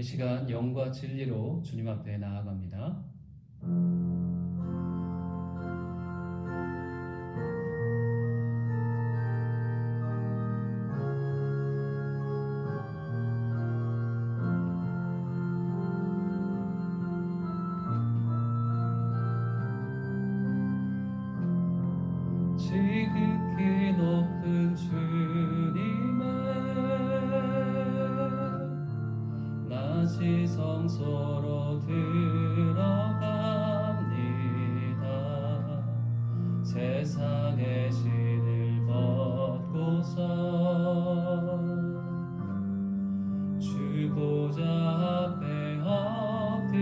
이 시간 영과 진리로 주님 앞에 나아갑니다. 지극히 높은 주님의 낮이 성소로 들어갑니다. 세상의 신을 벗고서 주보자 앞에 엎드리리.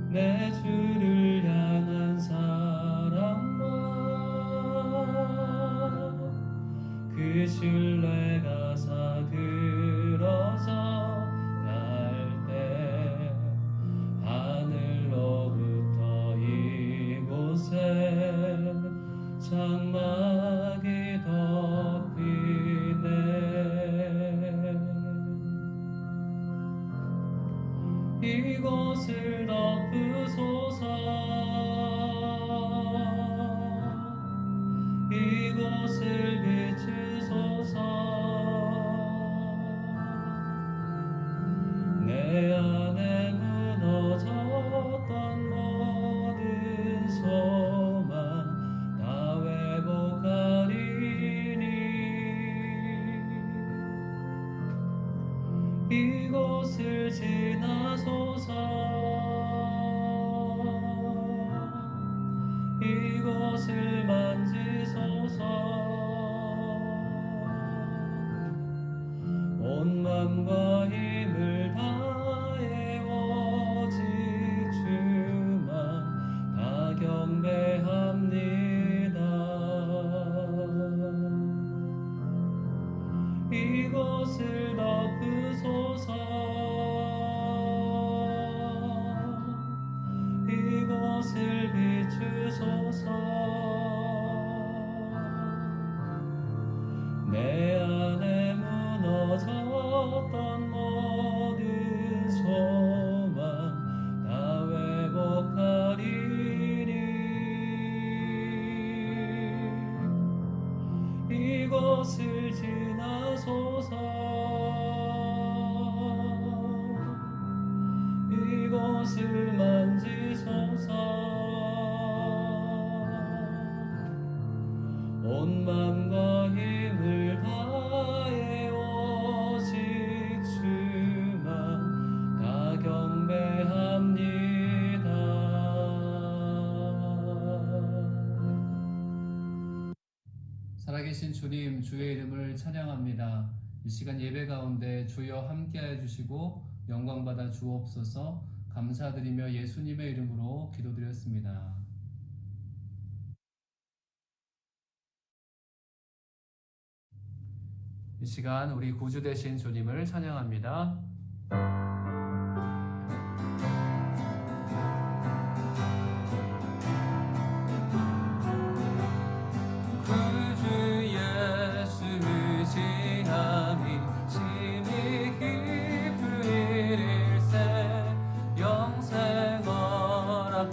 내 주를 향한 사랑과 그 신뢰가 사그러져 갈 때 하늘로부터 이곳에 장막이 덮이네. 이곳을 덮으소서. 이곳을 비추소서. 내 안에 무너졌던 모든 소망 다 회복하리니. 이곳을 지나소서. 이곳을 만지소서. 온 맘과 힘을 다해 오직 주만 다 경배합니다. 이곳을 덮으소서. 이곳을 비추소서. 내 안에 무너졌던 모든 소망 다 회복하리니. 이곳을 지나소서. 이곳을 만지소서. 온 맘과 힘을 다해 오직 주만 다 경배합니다. 살아계신 주님, 주의 이름을 찬양합니다. 이 시간 예배 가운데 주여 함께해 주시고 영광 받아 주옵소서. 감사드리며 예수님의 이름으로 기도드렸습니다. 이 시간 우리 구주 되신 주님을 찬양합니다. 구주 예수 의지함이 심히 깊은 일일세. 영생 허락받았으니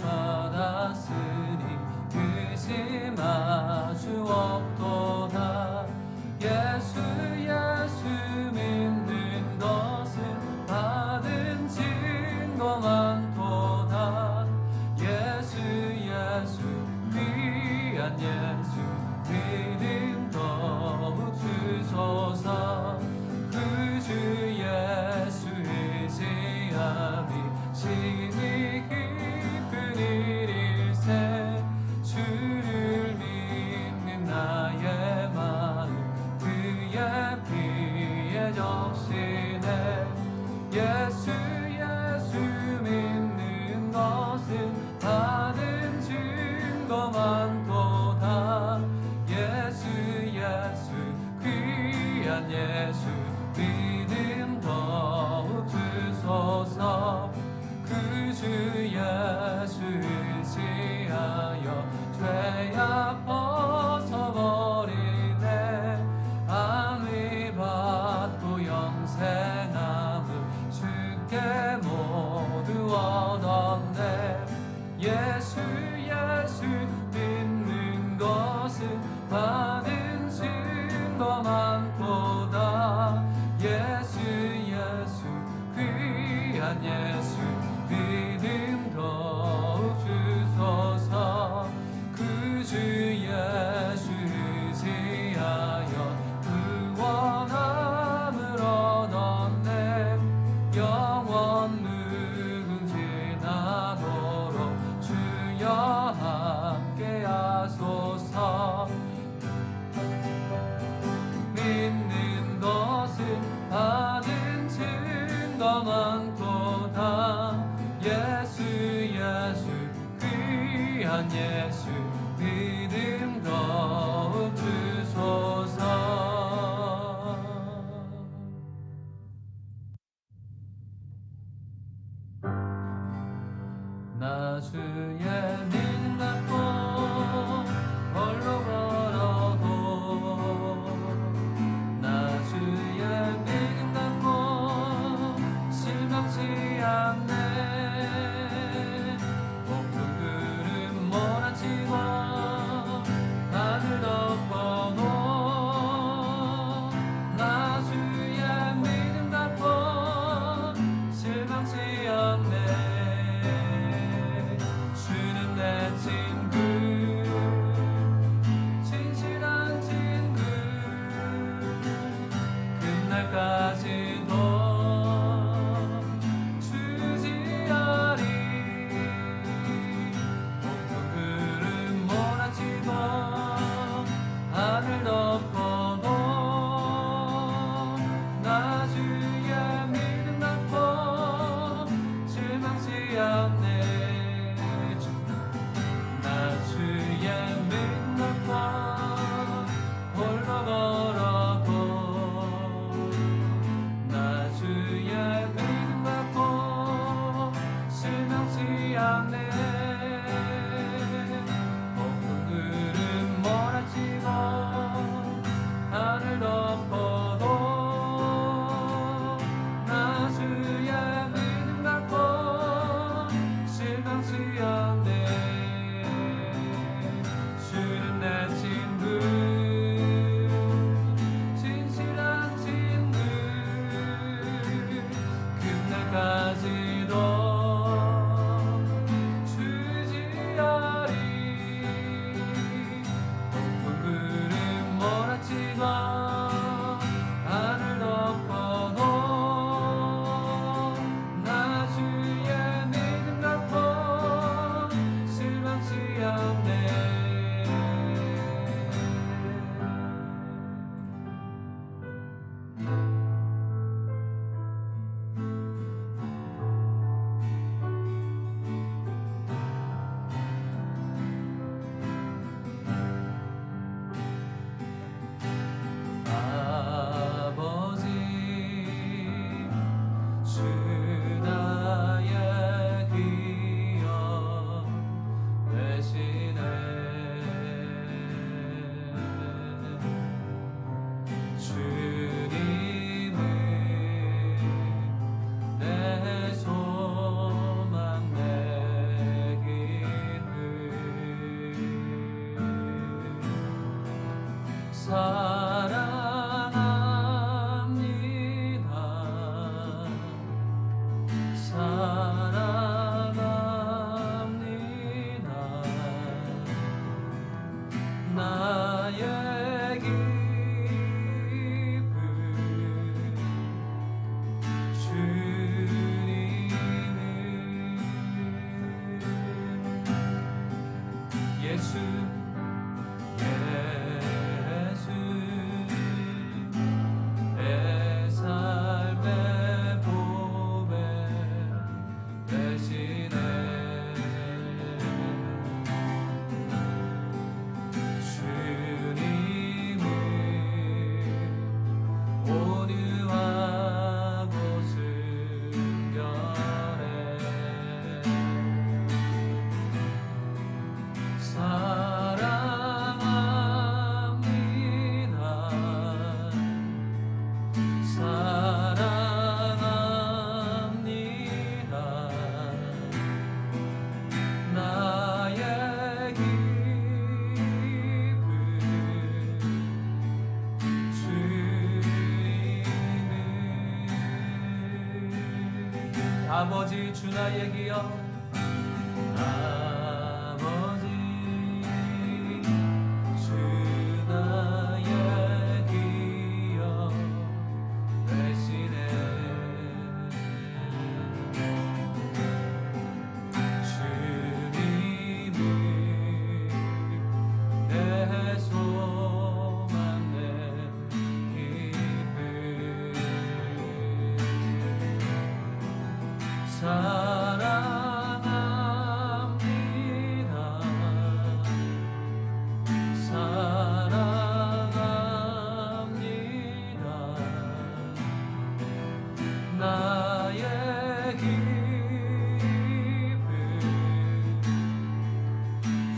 의심하주 없도다. 예수 믿는 것은 받은 증거 많도다. 예수 귀한 예수 믿음 더욱 주소서. 그 주 예수 의지함이 심히 깊은 일일세. 주를 믿는 나의 마음 그의 피에 적시네. 예수 믿는 것은 받은 증거 많도다. 나의 기쁨 주님을 예수 내 삶의 보배 대신에 주님을 온유하고 순결해 사랑합니다. 나의 기쁨 주님을 아버지 주 나의 기억 아버지 주 나의 기억 대신에 주님을 내 소망 내 기쁨 사랑합니다. 사랑합니다. 나의 기쁨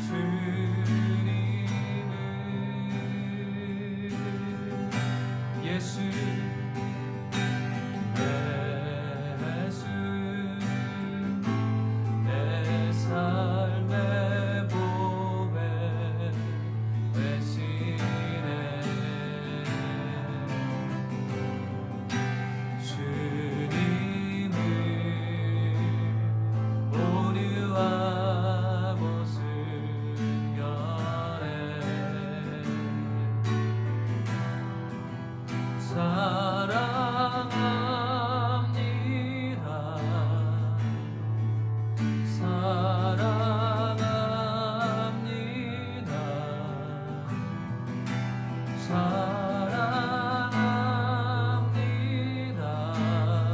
주님을 예수 내 삶의 보배 대신에 주님을 온유하고 순결해 사랑합니다. 사랑합니다. 사랑합니다.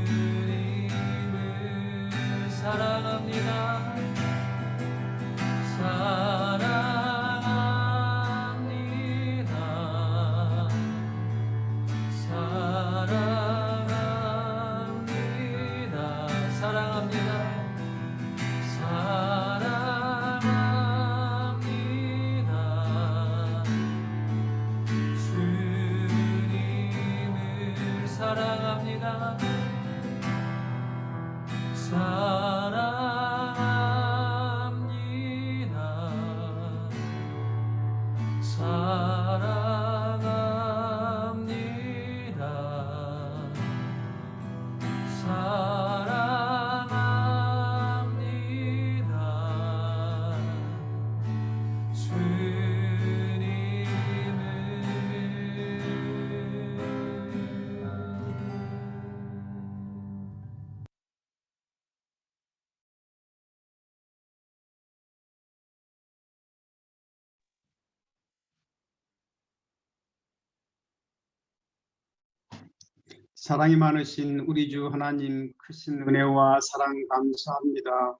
주님을 사랑합니다. 사랑합니다. 사랑합니다. 사랑합니다. 사랑합니다. 주님을 사랑합니다. 사랑합니다. 사랑합니다. 사랑합니다. 사랑이 많으신 우리 주 하나님 크신 은혜와 사랑 감사합니다.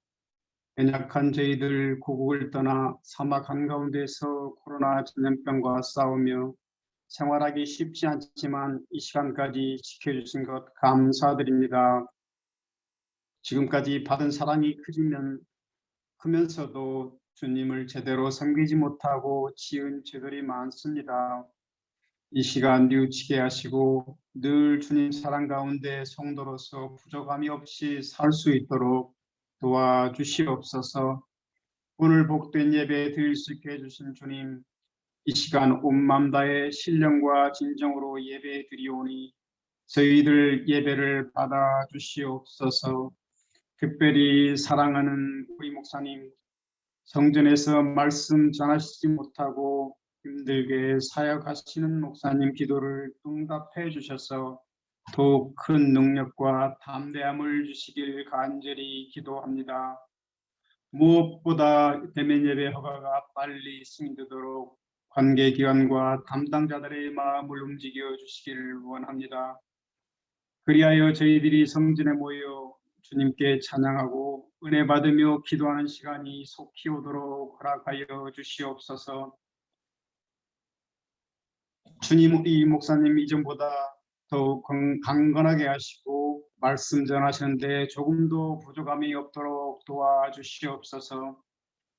연약한 저희들 고국을 떠나 사막 한가운데서 코로나 전염병과 싸우며 생활하기 쉽지 않지만 이 시간까지 지켜주신 것 감사드립니다. 지금까지 받은 사랑이 크면서도 주님을 제대로 섬기지 못하고 지은 죄들이 많습니다. 이 시간 뉘우치게 하시고 늘 주님 사랑 가운데 성도로서 부족함이 없이 살 수 있도록 도와주시옵소서. 오늘 복된 예배 드릴 수 있게 해주신 주님, 이 시간 온 맘 다해 신령과 진정으로 예배 드리오니 저희들 예배를 받아 주시옵소서. 특별히 사랑하는 우리 목사님, 성전에서 말씀 전하시지 못하고 힘들게 사역하시는 목사님 기도를 응답해 주셔서 더욱 큰 능력과 담대함을 주시길 간절히 기도합니다. 무엇보다 대면 예배 허가가 빨리 승인되도록 관계기관과 담당자들의 마음을 움직여 주시기를 원합니다. 그리하여 저희들이 성전에 모여 주님께 찬양하고 은혜 받으며 기도하는 시간이 속히 오도록 허락하여 주시옵소서. 주님, 이 목사님 이전보다 더욱 강건하게 하시고 말씀 전하시는데 조금도 부족함이 없도록 도와주시옵소서.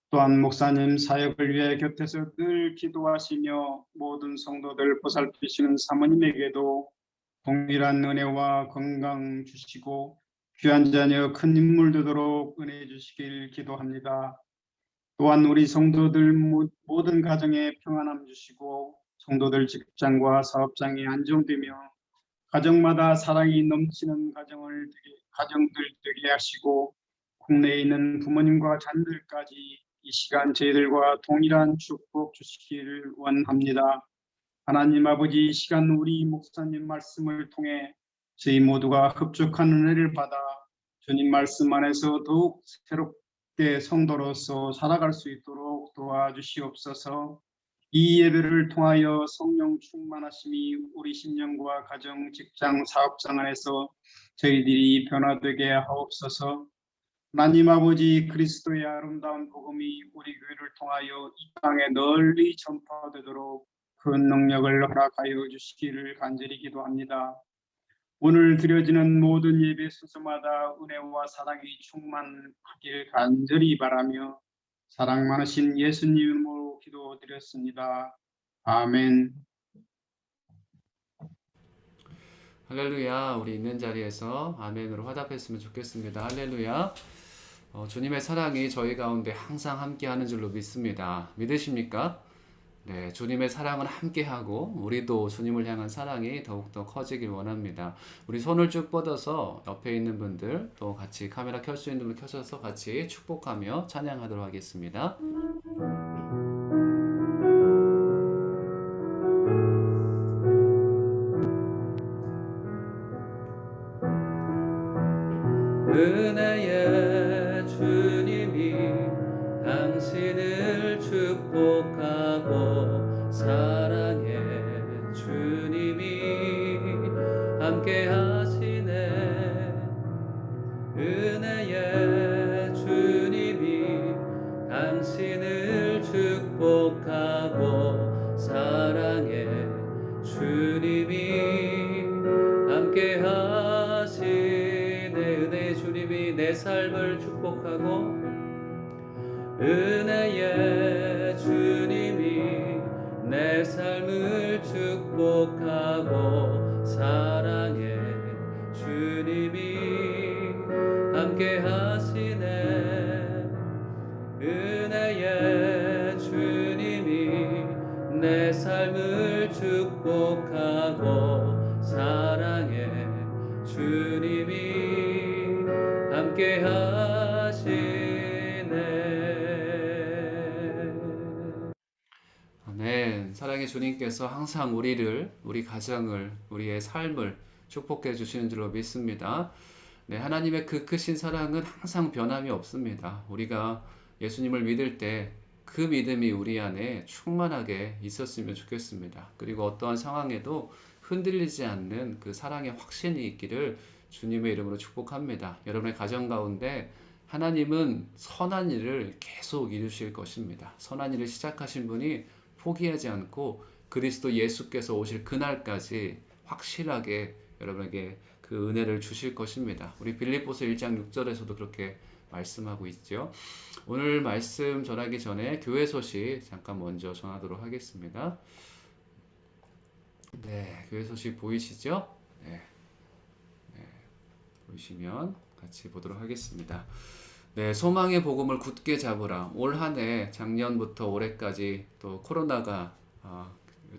또한 목사님 사역을 위해 곁에서 늘 기도하시며 모든 성도들 보살피시는 사모님에게도 동일한 은혜와 건강 주시고 귀한 자녀 큰 인물 되도록 은혜 주시길 기도합니다. 또한 우리 성도들 모든 가정에 평안함 주시고 성도들 직장과 사업장이 안정되며 가정마다 사랑이 넘치는 가정들 되게 하시고 국내에 있는 부모님과 자녀들까지 이 시간 저희들과 동일한 축복 주시기를 원합니다. 하나님 아버지, 이 시간 우리 목사님 말씀을 통해 저희 모두가 흡족한 은혜를 받아 주님 말씀 안에서 더욱 새롭게 성도로서 살아갈 수 있도록 도와주시옵소서. 이 예배를 통하여 성령 충만하심이 우리 심령과 가정, 직장, 사업장 안에서 저희들이 변화되게 하옵소서. 하나님 아버지, 그리스도의 아름다운 복음이 우리 교회를 통하여 이 땅에 널리 전파되도록 큰 능력을 허락하여 주시기를 간절히 기도합니다. 오늘 드려지는 모든 예배 순서마다 은혜와 사랑이 충만하길 간절히 바라며 사랑 많으신 예수님 이름으로 기도드렸습니다. 아멘. 할렐루야. 우리 있는 자리에서 아멘으로 화답했으면 좋겠습니다. 할렐루야. 주님의 사랑이 저희 가운데 항상 함께하는 줄로 믿습니다. 믿으십니까? 네, 주님의 사랑은 함께하고 우리도 주님을 향한 사랑이 더욱더 커지길 원합니다. 우리 손을 쭉 뻗어서 옆에 있는 분들 또 같이 카메라 켤 수 있는 분 켜셔서 같이 축복하며 찬양하도록 하겠습니다. 은혜의 주님이 당신을 축복하고 사랑의 주님이 함께 하시네. 은혜의 주님이 당신을 축복하고 사랑의 주님이 함께 하시네. 은혜의 주님이 내 삶을 축복하고 은혜의 주님이 내 삶을 축복하고 사랑의 주님이 함께 하시네. 은혜의 주님이 내 삶을 축복하고 사랑의 주님이 함께 하시네. 아멘. 사랑의 주님께서 항상 우리 가정을, 우리의 삶을 축복해 주시는 줄로 믿습니다. 네, 하나님의 그 크신 사랑은 항상 변함이 없습니다. 우리가 예수님을 믿을 때 그 믿음이 우리 안에 충만하게 있었으면 좋겠습니다. 그리고 어떠한 상황에도 흔들리지 않는 그 사랑의 확신이 있기를 주님의 이름으로 축복합니다. 여러분의 가정 가운데 하나님은 선한 일을 계속 이루실 것입니다. 선한 일을 시작하신 분이 포기하지 않고 그리스도 예수께서 오실 그날까지 확실하게 여러분에게 그 은혜를 주실 것입니다. 우리 빌립보서 1장 6절에서도 그렇게 말씀하고 있죠. 오늘 말씀 전하기 전에 교회 소식 잠깐 먼저 전하도록 하겠습니다. 네, 교회 소식 보이시죠? 네, 보이시면 같이 보도록 하겠습니다. 네, 소망의 복음을 굳게 잡으라. 올 한 해 작년부터 올해까지 또 코로나가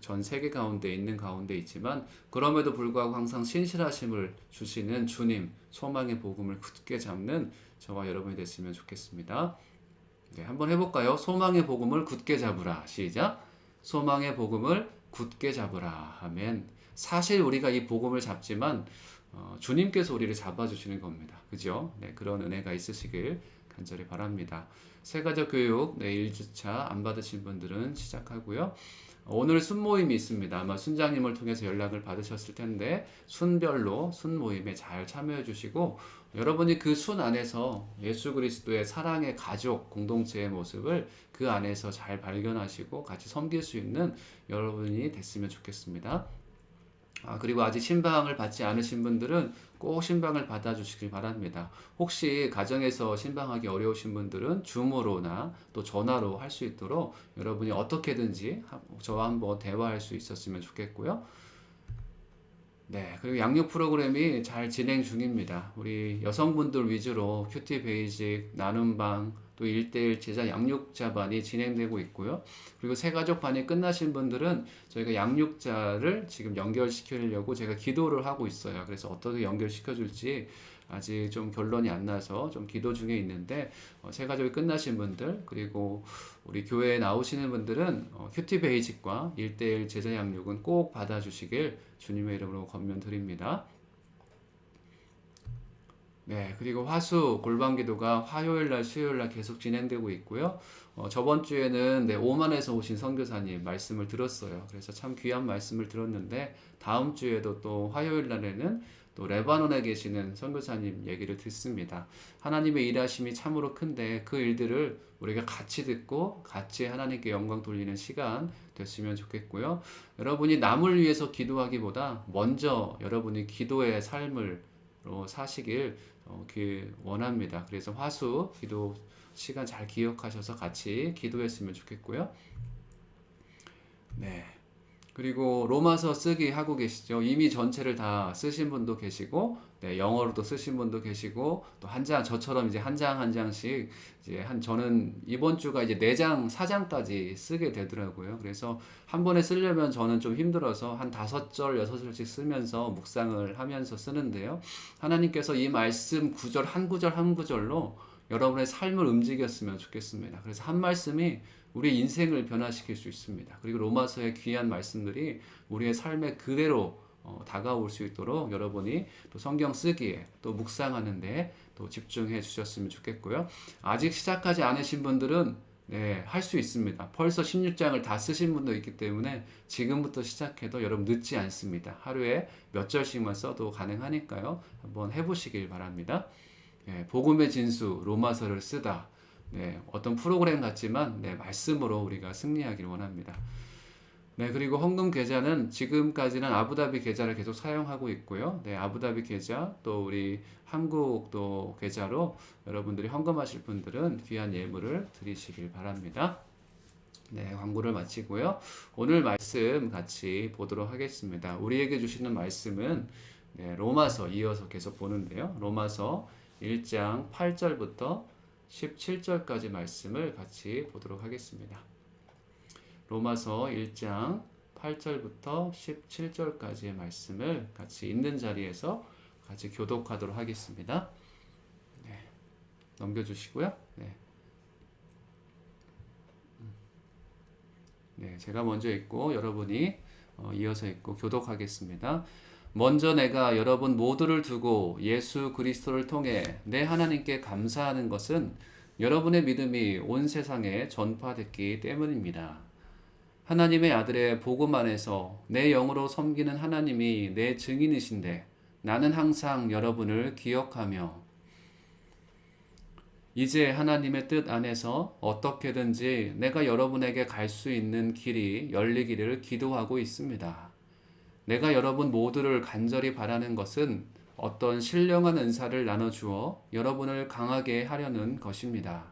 전 세계 가운데 있는 가운데 있지만 그럼에도 불구하고 항상 신실하심을 주시는 주님, 소망의 복음을 굳게 잡는 저와 여러분이 됐으면 좋겠습니다. 네, 한번 해볼까요? 소망의 복음을 굳게 잡으라. 시작. 소망의 복음을 굳게 잡으라. 아멘. 사실 우리가 이 복음을 잡지만 주님께서 우리를 잡아주시는 겁니다. 그죠? 네, 그런 은혜가 있으시길 간절히 바랍니다. 새가족 교육 네, 1주차 안 받으신 분들은 시작하고요. 오늘 순모임이 있습니다. 아마 순장님을 통해서 연락을 받으셨을 텐데 순별로 순모임에 잘 참여해 주시고 여러분이 그 순 안에서 예수 그리스도의 사랑의 가족 공동체의 모습을 그 안에서 잘 발견하시고 같이 섬길 수 있는 여러분이 됐으면 좋겠습니다. 그리고 아직 신방을 받지 않으신 분들은 꼭 신방을 받아주시길 바랍니다. 혹시 가정에서 신방하기 어려우신 분들은 줌으로나 또 전화로 할 수 있도록 여러분이 어떻게든지 저와 한번 대화할 수 있었으면 좋겠고요. 네, 그리고 양육 프로그램이 잘 진행 중입니다. 우리 여성분들 위주로 큐티 베이직, 나눔방, 또 1대1 제자 양육자반이 진행되고 있고요. 그리고 새가족반이 끝나신 분들은 저희가 양육자를 지금 연결시키려고 제가 기도를 하고 있어요. 그래서 어떻게 연결시켜줄지 아직 좀 결론이 안 나서 좀 기도 중에 있는데 새가족이 끝나신 분들 그리고 우리 교회에 나오시는 분들은 큐티 베이직과 1대1 제자 양육은 꼭 받아주시길 주님의 이름으로 권면드립니다. 네, 그리고 화수 골방 기도가 화요일 날, 수요일 날 계속 진행되고 있고요. 저번 주에는 네, 오만에서 오신 선교사님 말씀을 들었어요. 그래서 참 귀한 말씀을 들었는데 다음 주에도 또 화요일 날에는 또 레바논에 계시는 선교사님 얘기를 듣습니다. 하나님의 일하심이 참으로 큰데 그 일들을 우리가 같이 듣고 같이 하나님께 영광 돌리는 시간 됐으면 좋겠고요. 여러분이 남을 위해서 기도하기보다 먼저 여러분이 기도의 삶을 사시길 원합니다. 그래서 화수 기도 시간 잘 기억하셔서 같이 기도했으면 좋겠고요. 네. 그리고 로마서 쓰기 하고 계시죠. 이미 전체를 다 쓰신 분도 계시고, 네, 영어로도 쓰신 분도 계시고, 또 한 장, 저처럼 이제 한 장 한 장씩, 이제 저는 이번 주가 이제 4장, 4장까지 쓰게 되더라고요. 그래서 한 번에 쓰려면 저는 좀 힘들어서 한 5절, 6절씩 쓰면서 묵상을 하면서 쓰는데요. 하나님께서 이 말씀 구절, 한 구절, 한 구절로 여러분의 삶을 움직였으면 좋겠습니다. 그래서 한 말씀이 우리 인생을 변화시킬 수 있습니다. 그리고 로마서의 귀한 말씀들이 우리의 삶에 그대로 다가올 수 있도록 여러분이 또 성경 쓰기에 또 묵상하는데 또 집중해 주셨으면 좋겠고요. 아직 시작하지 않으신 분들은 네, 할 수 있습니다. 벌써 16장을 다 쓰신 분도 있기 때문에 지금부터 시작해도 여러분 늦지 않습니다. 하루에 몇 절씩만 써도 가능하니까요. 한번 해보시길 바랍니다. 네, 복음의 진수 로마서를 쓰다. 네, 어떤 프로그램 같지만 네, 말씀으로 우리가 승리하기를 원합니다. 네, 그리고 헌금 계좌는 지금까지는 아부다비 계좌를 계속 사용하고 있고요. 네, 아부다비 계좌 또 우리 한국 또 계좌로 여러분들이 헌금하실 분들은 귀한 예물을 드리시길 바랍니다. 네, 광고를 마치고요. 오늘 말씀 같이 보도록 하겠습니다. 우리에게 주시는 말씀은 네, 로마서 이어서 계속 보는데요. 로마서 1장 8절부터 17절까지 말씀을 같이 보도록 하겠습니다. 로마서 1장 8절부터 17절까지의 말씀을 같이 있는 자리에서 같이 교독하도록 하겠습니다. 네, 넘겨주시고요. 네. 네, 제가 먼저 읽고 여러분이 이어서 읽고 교독하겠습니다. 먼저 내가 여러분 모두를 두고 예수 그리스도를 통해 내 하나님께 감사하는 것은 여러분의 믿음이 온 세상에 전파됐기 때문입니다. 하나님의 아들의 복음 안에서 내 영으로 섬기는 하나님이 내 증인이신데 나는 항상 여러분을 기억하며 이제 하나님의 뜻 안에서 어떻게든지 내가 여러분에게 갈 수 있는 길이 열리기를 기도하고 있습니다. 내가 여러분 모두를 간절히 바라는 것은 어떤 신령한 은사를 나눠주어 여러분을 강하게 하려는 것입니다.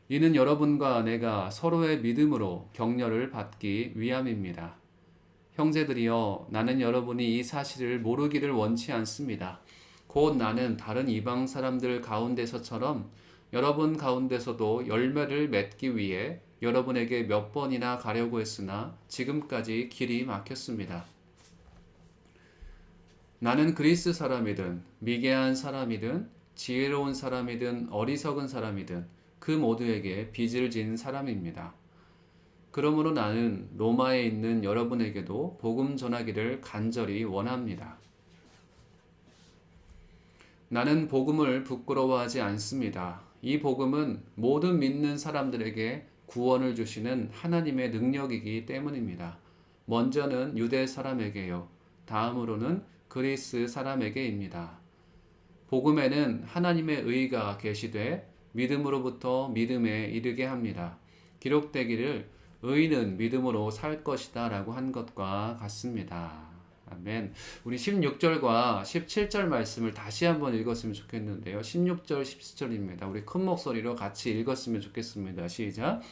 이는 여러분과 내가 서로의 믿음으로 격려를 받기 위함입니다. 형제들이여, 나는 여러분이 이 사실을 모르기를 원치 않습니다. 곧 나는 다른 이방 사람들 가운데서처럼 여러분 가운데서도 열매를 맺기 위해 여러분에게 몇 번이나 가려고 했으나 지금까지 길이 막혔습니다. 나는 그리스 사람이든 미개한 사람이든 지혜로운 사람이든 어리석은 사람이든 그 모두에게 빚을 진 사람입니다. 그러므로 나는 로마에 있는 여러분에게도 복음 전하기를 간절히 원합니다. 나는 복음을 부끄러워하지 않습니다. 이 복음은 모든 믿는 사람들에게 구원을 주시는 하나님의 능력이기 때문입니다. 먼저는 유대 사람에게요. 다음으로는 그리스 사람에게입니다. 복음에는 하나님의 의가 계시되 믿음으로부터 믿음에 이르게 합니다. 기록되기를 의인은 믿음으로 살 것이다 라고 한 것과 같습니다. 아멘. 우리 16절과 17절 말씀을 다시 한번 읽었으면 좋겠는데요. 16절, 17절입니다. 우리 큰 목소리로 같이 읽었으면 좋겠습니다. 시작.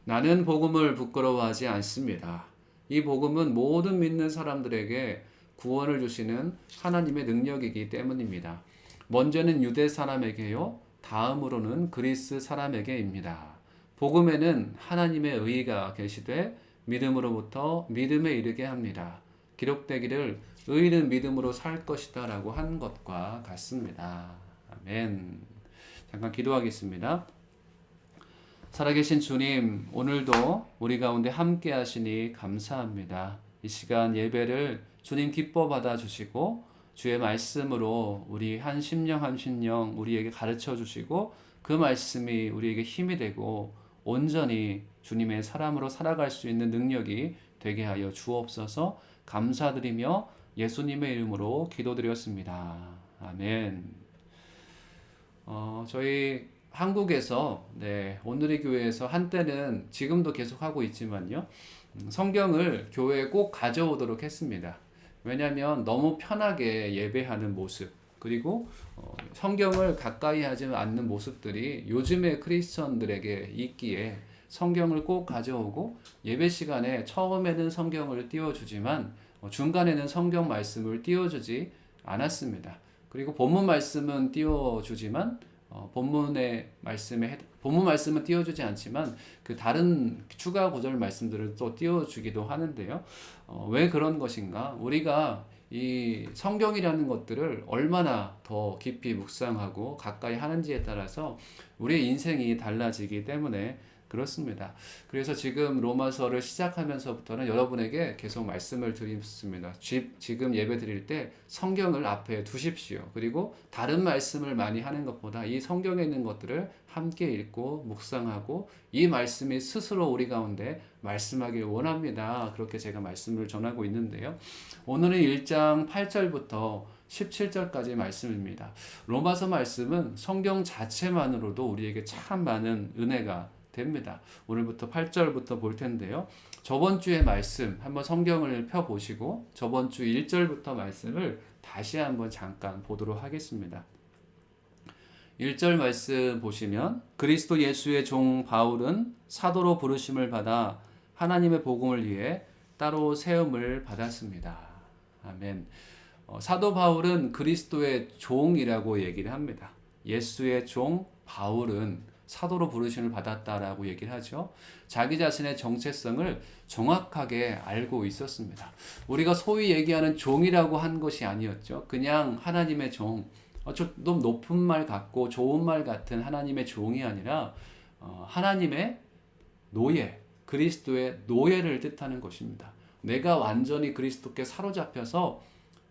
나는 복음을 부끄러워하지 않습니다. 이 복음은 모든 믿는 사람들에게 구원을 주시는 하나님의 능력이기 때문입니다. 먼저는 유대 사람에게요. 다음으로는 그리스 사람에게입니다. 복음에는 하나님의 의가 계시되 믿음으로부터 믿음에 이르게 합니다. 기록되기를 의인은 믿음으로 살 것이다 라고 한 것과 같습니다. 아멘. 잠깐 기도하겠습니다. 살아계신 주님, 오늘도 우리 가운데 함께 하시니 감사합니다. 이 시간 예배를 주님 기뻐 받아주시고 주의 말씀으로 우리 한 심령 한 심령 우리에게 가르쳐 주시고 그 말씀이 우리에게 힘이 되고 온전히 주님의 사람으로 살아갈 수 있는 능력이 되게 하여 주옵소서. 감사드리며 예수님의 이름으로 기도드렸습니다. 아멘. 저희 한국에서 오늘의 교회에서 한때는 지금도 계속 하고 있지만요. 성경을 교회에 꼭 가져오도록 했습니다. 왜냐하면 너무 편하게 예배하는 모습 그리고 성경을 가까이 하지 않는 모습들이 요즘의 크리스천들에게 있기에 성경을 꼭 가져오고 예배 시간에 처음에는 성경을 띄워주지만 중간에는 성경 말씀을 띄워주지 않았습니다. 그리고 본문 말씀은 띄워주지만 본문 말씀은 띄워주지 않지만 그 다른 추가 구절 말씀들을 또 띄워주기도 하는데요. 왜 그런 것인가? 우리가 이 성경이라는 것들을 얼마나 더 깊이 묵상하고 가까이 하는지에 따라서 우리의 인생이 달라지기 때문에 그렇습니다. 그래서 지금 로마서를 시작하면서부터는 여러분에게 계속 말씀을 드리습니다. 지금 예배 드릴 때 성경을 앞에 두십시오. 그리고 다른 말씀을 많이 하는 것보다 이 성경에 있는 것들을 함께 읽고 묵상하고 이 말씀이 스스로 우리 가운데 말씀하길 원합니다. 그렇게 제가 말씀을 전하고 있는데요. 오늘은 1장 8절부터 17절까지 말씀입니다. 로마서 말씀은 성경 자체만으로도 우리에게 참 많은 은혜가 됩니다. 오늘부터 8절부터 볼 텐데요. 저번 주의 말씀 한번 성경을 펴보시고 저번 주 1절부터 말씀을 다시 한번 잠깐 보도록 하겠습니다. 1절 말씀 보시면 그리스도 예수의 종 바울은 사도로 부르심을 받아 하나님의 복음을 위해 따로 세움을 받았습니다. 아멘. 사도 바울은 그리스도의 종이라고 얘기를 합니다. 예수의 종 바울은 사도로 부르심을 받았다라고 얘기를 하죠. 자기 자신의 정체성을 정확하게 알고 있었습니다. 우리가 소위 얘기하는 종이라고 한 것이 아니었죠. 그냥 하나님의 종, 좀 높은 말 같고 좋은 말 같은 하나님의 종이 아니라 하나님의 노예, 그리스도의 노예를 뜻하는 것입니다. 내가 완전히 그리스도께 사로잡혀서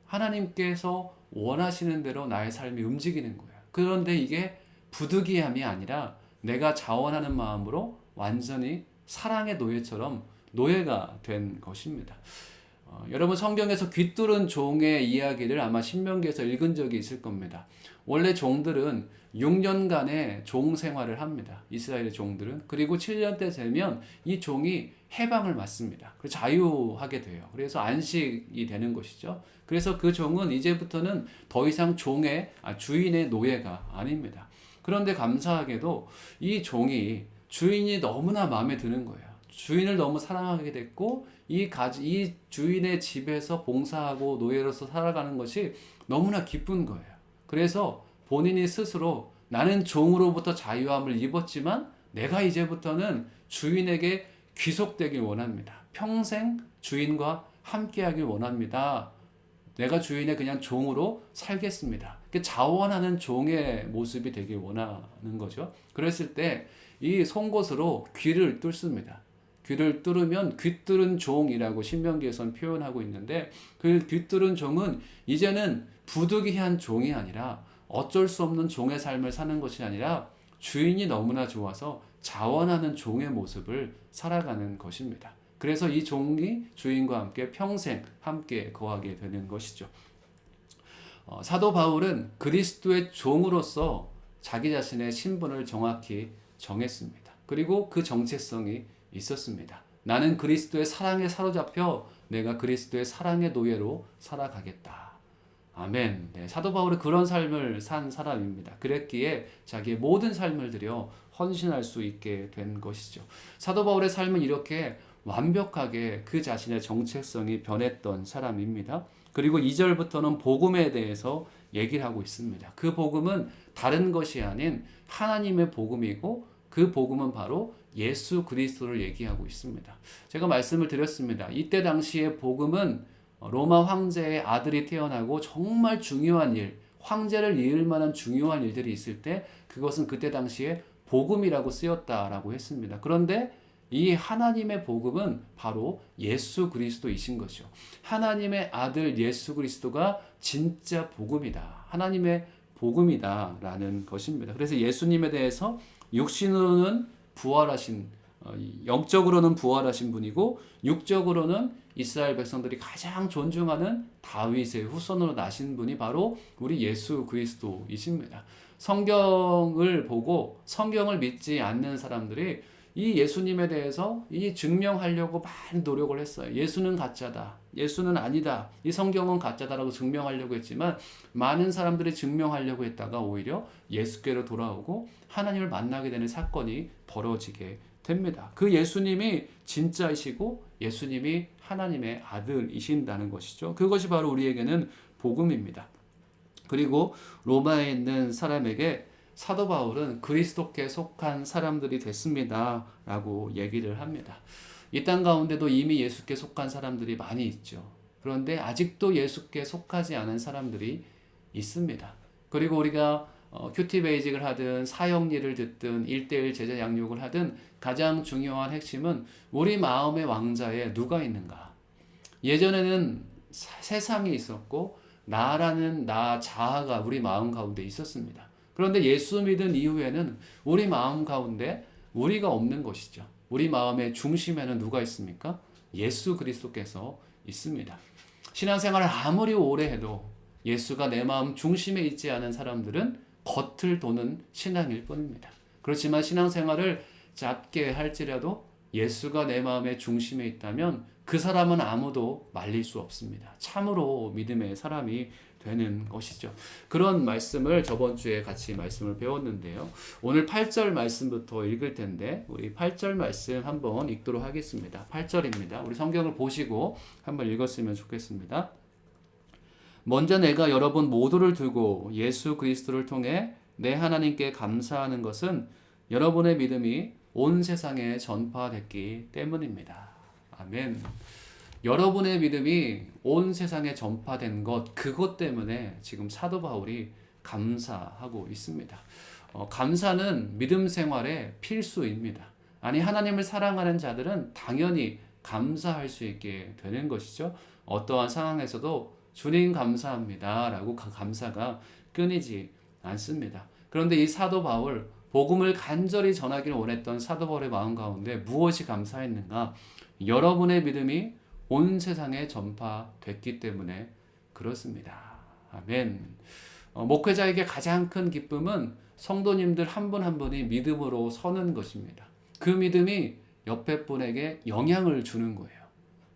하나님께서 원하시는 대로 나의 삶이 움직이는 거예요. 그런데 이게 부득이함이 아니라 내가 자원하는 마음으로 완전히 사랑의 노예처럼 노예가 된 것입니다. 여러분 성경에서 귀뚫은 종의 이야기를 아마 신명기에서 읽은 적이 있을 겁니다. 원래 종들은 6년간의 종 생활을 합니다. 이스라엘의 종들은. 그리고 7년 때 되면 이 종이 해방을 맞습니다. 그래서 자유하게 돼요. 그래서 안식이 되는 것이죠. 그래서 그 종은 이제부터는 더 이상 주인의 노예가 아닙니다. 그런데 감사하게도 이 종이 주인이 너무나 마음에 드는 거예요. 주인을 너무 사랑하게 됐고 이 주인의 집에서 봉사하고 노예로서 살아가는 것이 너무나 기쁜 거예요. 그래서 본인이 스스로 나는 종으로부터 자유함을 입었지만 내가 이제부터는 주인에게 귀속되길 원합니다. 평생 주인과 함께하길 원합니다. 내가 주인의 그냥 종으로 살겠습니다. 자원하는 종의 모습이 되길 원하는 거죠. 그랬을 때 이 송곳으로 귀를 뚫습니다. 귀를 뚫으면 귀뚫은 종이라고 신명기에서는 표현하고 있는데, 그 귀뚫은 종은 이제는 부득이한 종이 아니라 어쩔 수 없는 종의 삶을 사는 것이 아니라 주인이 너무나 좋아서 자원하는 종의 모습을 살아가는 것입니다. 그래서 이 종이 주인과 함께 평생 함께 거하게 되는 것이죠. 사도 바울은 그리스도의 종으로서 자기 자신의 신분을 정확히 정했습니다. 그리고 그 정체성이 있었습니다. 나는 그리스도의 사랑에 사로잡혀 내가 그리스도의 사랑의 노예로 살아가겠다. 아멘. 네, 사도 바울은 그런 삶을 산 사람입니다. 그랬기에 자기의 모든 삶을 들여 헌신할 수 있게 된 것이죠. 사도 바울의 삶은 이렇게 완벽하게 그 자신의 정체성이 변했던 사람입니다. 그리고 2절부터는 복음에 대해서 얘기를 하고 있습니다. 그 복음은 다른 것이 아닌 하나님의 복음이고, 그 복음은 바로 예수 그리스도를 얘기하고 있습니다. 제가 말씀을 드렸습니다. 이때 당시의 복음은 로마 황제의 아들이 태어나고 정말 중요한 일, 황제를 이을 만한 중요한 일들이 있을 때 그것은 그때 당시에 복음이라고 쓰였다라고 했습니다. 그런데 이 하나님의 복음은 바로 예수 그리스도이신 것이죠. 하나님의 아들 예수 그리스도가 진짜 복음이다. 하나님의 복음이다라는 것입니다. 그래서 예수님에 대해서 육신으로는 부활하신, 영적으로는 부활하신 분이고, 육적으로는 이스라엘 백성들이 가장 존중하는 다윗의 후손으로 나신 분이 바로 우리 예수 그리스도이십니다. 성경을 보고 성경을 믿지 않는 사람들이 이 예수님에 대해서 이 증명하려고 많이 노력을 했어요. 예수는 가짜다. 예수는 아니다. 이 성경은 가짜다라고 증명하려고 했지만, 많은 사람들이 증명하려고 했다가 오히려 예수께로 돌아오고 하나님을 만나게 되는 사건이 벌어지게 됩니다. 그 예수님이 진짜이시고 예수님이 하나님의 아들이신다는 것이죠. 그것이 바로 우리에게는 복음입니다. 그리고 로마에 있는 사람에게 사도 바울은 그리스도께 속한 사람들이 됐습니다 라고 얘기를 합니다. 이 땅 가운데도 이미 예수께 속한 사람들이 많이 있죠. 그런데 아직도 예수께 속하지 않은 사람들이 있습니다. 그리고 우리가 큐티 베이직을 하든 사역일을 듣든 1:1 제자 양육을 하든 가장 중요한 핵심은 우리 마음의 왕자에 누가 있는가. 예전에는 세상이 있었고 나라는 나 자아가 우리 마음 가운데 있었습니다. 그런데 예수 믿은 이후에는 우리 마음 가운데 우리가 없는 것이죠. 우리 마음의 중심에는 누가 있습니까? 예수 그리스도께서 있습니다. 신앙생활을 아무리 오래 해도 예수가 내 마음 중심에 있지 않은 사람들은 겉을 도는 신앙일 뿐입니다. 그렇지만 신앙생활을 짧게 할지라도 예수가 내 마음의 중심에 있다면 그 사람은 아무도 말릴 수 없습니다. 참으로 믿음의 사람이 되는 것이죠. 그런 말씀을 저번 주에 같이 말씀을 배웠는데요. 오늘 8절 말씀부터 읽을 텐데 우리 8절 말씀 한번 읽도록 하겠습니다. 8절입니다. 우리 성경을 보시고 한번 읽었으면 좋겠습니다. 먼저 내가 여러분 모두를 두고 예수 그리스도를 통해 내 하나님께 감사하는 것은 여러분의 믿음이 온 세상에 전파됐기 때문입니다. 아멘. 여러분의 믿음이 온 세상에 전파된 것, 그것 때문에 지금 사도 바울이 감사하고 있습니다. 감사는 믿음 생활의 필수입니다. 아니, 하나님을 사랑하는 자들은 당연히 감사할 수 있게 되는 것이죠. 어떠한 상황에서도 주님 감사합니다 라고 감사가 끊이지 않습니다. 그런데 이 사도 바울, 복음을 간절히 전하기를 원했던 사도 바울의 마음 가운데 무엇이 감사했는가? 여러분의 믿음이 온 세상에 전파됐기 때문에 그렇습니다. 아멘. 목회자에게 가장 큰 기쁨은 성도님들 한 분 한 분이 믿음으로 서는 것입니다. 그 믿음이 옆에 분에게 영향을 주는 거예요.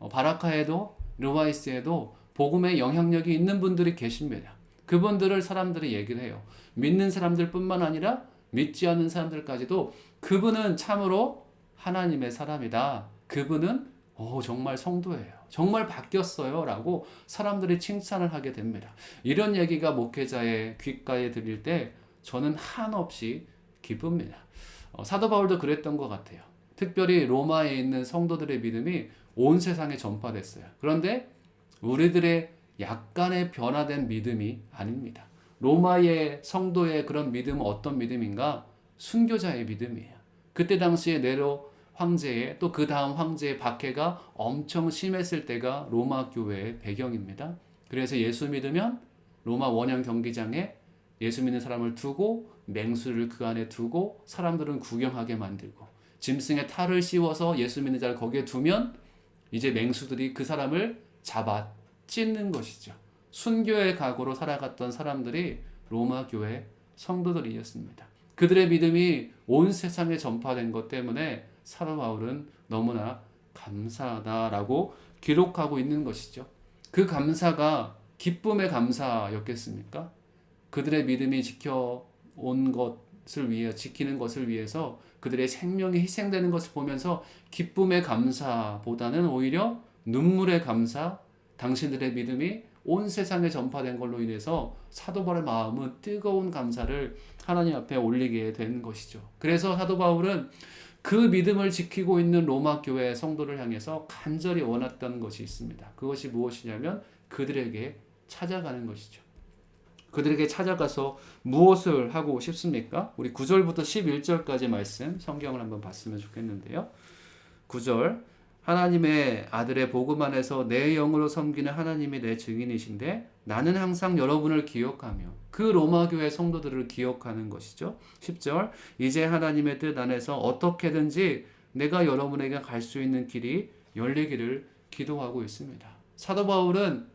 바라카에도 르와이스에도 복음의 영향력이 있는 분들이 계십니다. 그분들을 사람들이 얘기를 해요. 믿는 사람들뿐만 아니라 믿지 않는 사람들까지도 그분은 참으로 하나님의 사람이다. 그분은 정말 성도예요. 정말 바뀌었어요. 라고 사람들이 칭찬을 하게 됩니다. 이런 얘기가 목회자의 귓가에 들릴 때 저는 한없이 기쁩니다. 사도 바울도 그랬던 것 같아요. 특별히 로마에 있는 성도들의 믿음이 온 세상에 전파됐어요. 그런데 우리들의 약간의 변화된 믿음이 아닙니다. 로마의 성도의 그런 믿음은 어떤 믿음인가? 순교자의 믿음이에요. 그때 당시에 네로 황제의 또 그 다음 황제의 박해가 엄청 심했을 때가 로마 교회의 배경입니다. 그래서 예수 믿으면 로마 원형 경기장에 예수 믿는 사람을 두고 맹수를 그 안에 두고 사람들은 구경하게 만들고 짐승의 탈을 씌워서 예수 믿는 자를 거기에 두면 이제 맹수들이 그 사람을 잡아 찢는 것이죠. 순교의 각오로 살아갔던 사람들이 로마 교회 성도들이었습니다. 그들의 믿음이 온 세상에 전파된 것 때문에 사도 바울은 너무나 감사하다라고 기록하고 있는 것이죠. 그 감사가 기쁨의 감사였겠습니까? 그들의 믿음이 지키는 것을 위해서 그들의 생명이 희생되는 것을 보면서 기쁨의 감사보다는 오히려 눈물의 감사, 당신들의 믿음이 온 세상에 전파된 걸로 인해서 사도 바울의 마음은 뜨거운 감사를 하나님 앞에 올리게 된 것이죠. 그래서 사도 바울은 그 믿음을 지키고 있는 로마 교회 성도를 향해서 간절히 원했던 것이 있습니다. 그것이 무엇이냐면 그들에게 찾아가는 것이죠. 그들에게 찾아가서 무엇을 하고 싶습니까? 우리 9절부터 11절까지 말씀 성경을 한번 봤으면 좋겠는데요. 9절 하나님의 아들의 복음 안에서 내 영으로 섬기는 하나님이 내 증인이신데 나는 항상 여러분을 기억하며 그 로마 교회 성도들을 기억하는 것이죠. 10절 이제 하나님의 뜻 안에서 어떻게든지 내가 여러분에게 갈 수 있는 길이 열리기를 기도하고 있습니다. 사도 바울은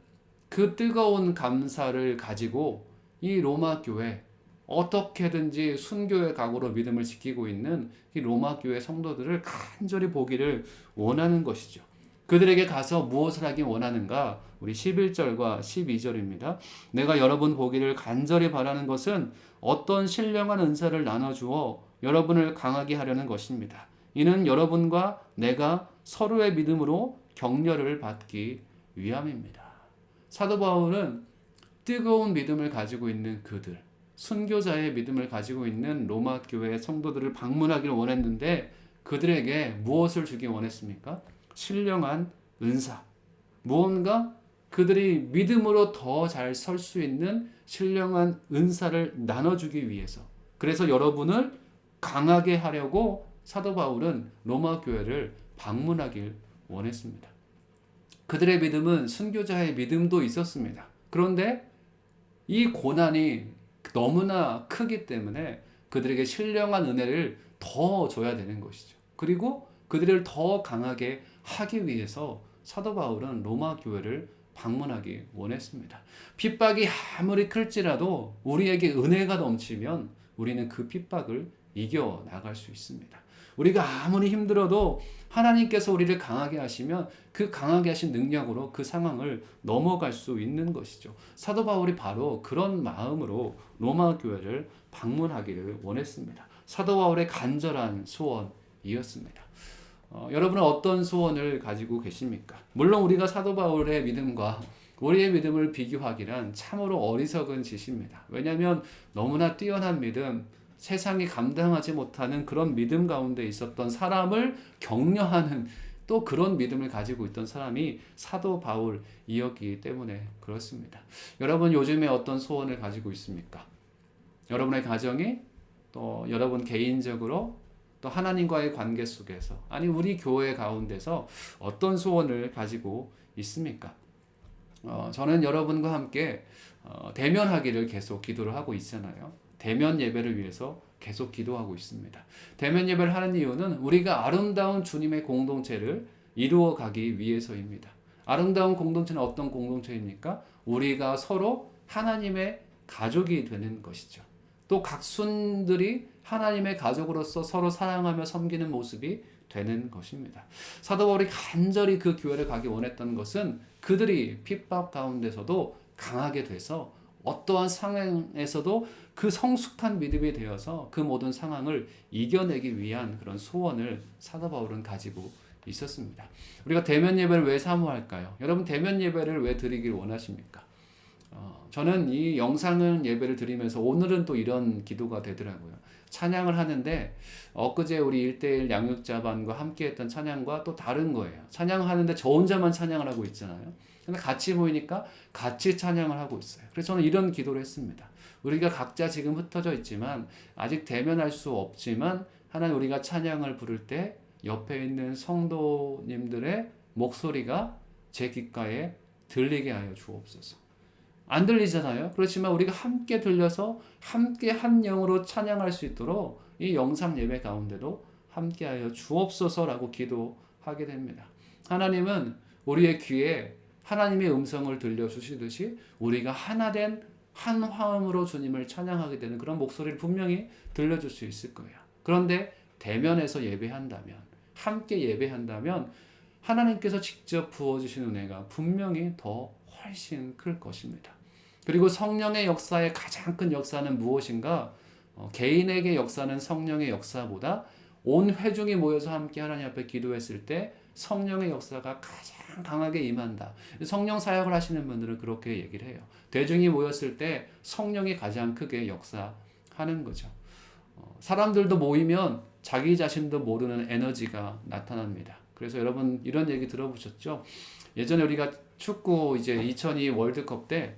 그 뜨거운 감사를 가지고 이 로마 교회 어떻게든지 순교의 각오로 믿음을 지키고 있는 이 로마 교회 성도들을 간절히 보기를 원하는 것이죠. 그들에게 가서 무엇을 하기 원하는가? 우리 11절과 12절입니다. 내가 여러분 보기를 간절히 바라는 것은 어떤 신령한 은사를 나눠주어 여러분을 강하게 하려는 것입니다. 이는 여러분과 내가 서로의 믿음으로 격려를 받기 위함입니다. 사도 바울은 뜨거운 믿음을 가지고 있는 그들, 순교자의 믿음을 가지고 있는 로마 교회 성도들을 방문하기를 원했는데 그들에게 무엇을 주기 원했습니까? 신령한 은사. 무언가 그들이 믿음으로 더 잘 설 수 있는 신령한 은사를 나눠주기 위해서. 그래서 여러분을 강하게 하려고 사도 바울은 로마 교회를 방문하길 원했습니다. 그들의 믿음은 순교자의 믿음도 있었습니다. 그런데 이 고난이 너무나 크기 때문에 그들에게 신령한 은혜를 더 줘야 되는 것이죠. 그리고 그들을 더 강하게 하기 위해서 사도 바울은 로마 교회를 방문하기 원했습니다. 핍박이 아무리 클지라도 우리에게 은혜가 넘치면 우리는 그 핍박을 이겨 나갈 수 있습니다. 우리가 아무리 힘들어도 하나님께서 우리를 강하게 하시면 그 강하게 하신 능력으로 그 상황을 넘어갈 수 있는 것이죠. 사도 바울이 바로 그런 마음으로 로마 교회를 방문하기를 원했습니다. 사도 바울의 간절한 소원이었습니다. 여러분은 어떤 소원을 가지고 계십니까? 물론 우리가 사도 바울의 믿음과 우리의 믿음을 비교하기란 참으로 어리석은 짓입니다. 왜냐하면 너무나 뛰어난 믿음, 세상이 감당하지 못하는 그런 믿음 가운데 있었던 사람을 격려하는 또 그런 믿음을 가지고 있던 사람이 사도 바울이었기 때문에 그렇습니다. 여러분 요즘에 어떤 소원을 가지고 있습니까? 여러분의 가정이 또 여러분 개인적으로 또 하나님과의 관계 속에서 아니 우리 교회 가운데서 어떤 소원을 가지고 있습니까? 저는 여러분과 함께 대면하기를 계속 기도를 하고 있잖아요. 대면 예배를 위해서 계속 기도하고 있습니다. 대면 예배를 하는 이유는 우리가 아름다운 주님의 공동체를 이루어 가기 위해서입니다. 아름다운 공동체는 어떤 공동체입니까? 우리가 서로 하나님의 가족이 되는 것이죠. 또 각순들이 하나님의 가족으로서 서로 사랑하며 섬기는 모습이 되는 것입니다. 사도 바울이 간절히 그 교회를 가기 원했던 것은 그들이 핍박 가운데서도 강하게 돼서 어떠한 상황에서도 그 성숙한 믿음이 되어서 그 모든 상황을 이겨내기 위한 그런 소원을 사도 바울은 가지고 있었습니다. 우리가 대면 예배를 왜 사모할까요? 여러분 대면 예배를 왜 드리길 원하십니까? 저는 이 영상을 예배를 드리면서 오늘은 또 이런 기도가 되더라고요. 찬양을 하는데 엊그제 우리 1대1 양육자반과 함께 했던 찬양과 또 다른 거예요. 찬양하는데 저 혼자만 찬양을 하고 있잖아요. 근데 같이 모이니까 같이 찬양을 하고 있어요. 그래서 저는 이런 기도를 했습니다. 우리가 각자 지금 흩어져 있지만 아직 대면할 수 없지만 하나님 우리가 찬양을 부를 때 옆에 있는 성도님들의 목소리가 제 귓가에 들리게 하여 주옵소서. 안 들리잖아요. 그렇지만 우리가 함께 들려서 함께 한 영으로 찬양할 수 있도록 이 영상 예배 가운데도 함께하여 주옵소서라고 기도하게 됩니다. 하나님은 우리의 귀에 하나님의 음성을 들려주시듯이 우리가 하나된 한 화음으로 주님을 찬양하게 되는 그런 목소리를 분명히 들려줄 수 있을 거예요. 그런데 대면에서 예배한다면, 함께 예배한다면 하나님께서 직접 부어주신 은혜가 분명히 더 훨씬 클 것입니다. 그리고 성령의 역사의 가장 큰 역사는 무엇인가? 개인에게 역사는 성령의 역사보다 온 회중이 모여서 함께 하나님 앞에 기도했을 때 성령의 역사가 가장 강하게 임한다. 성령 사역을 하시는 분들은 그렇게 얘기를 해요. 대중이 모였을 때 성령이 가장 크게 역사하는 거죠. 사람들도 모이면 자기 자신도 모르는 에너지가 나타납니다. 그래서 여러분 이런 얘기 들어보셨죠? 예전에 우리가 축구 이제 2002 월드컵 때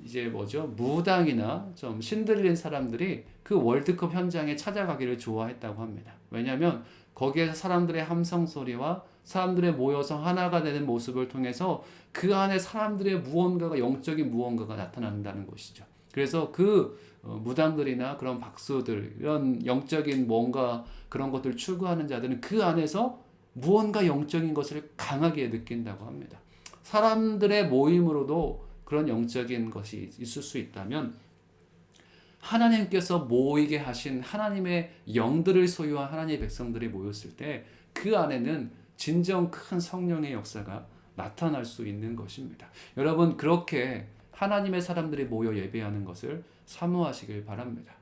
이제 무당이나 좀 신들린 사람들이 그 월드컵 현장에 찾아가기를 좋아했다고 합니다. 왜냐하면 거기에서 사람들의 함성 소리와 사람들의 모여서 하나가 되는 모습을 통해서 그 안에 사람들의 무언가가 영적인 무언가가 나타난다는 것이죠. 그래서 그 무당들이나 그런 박수들 이런 영적인 뭔가 그런 것들 추구하는 자들은 그 안에서 무언가 영적인 것을 강하게 느낀다고 합니다. 사람들의 모임으로도 그런 영적인 것이 있을 수 있다면 하나님께서 모이게 하신 하나님의 영들을 소유한 하나님의 백성들이 모였을 때 그 안에는 진정 큰 성령의 역사가 나타날 수 있는 것입니다. 여러분 그렇게 하나님의 사람들이 모여 예배하는 것을 사모하시길 바랍니다.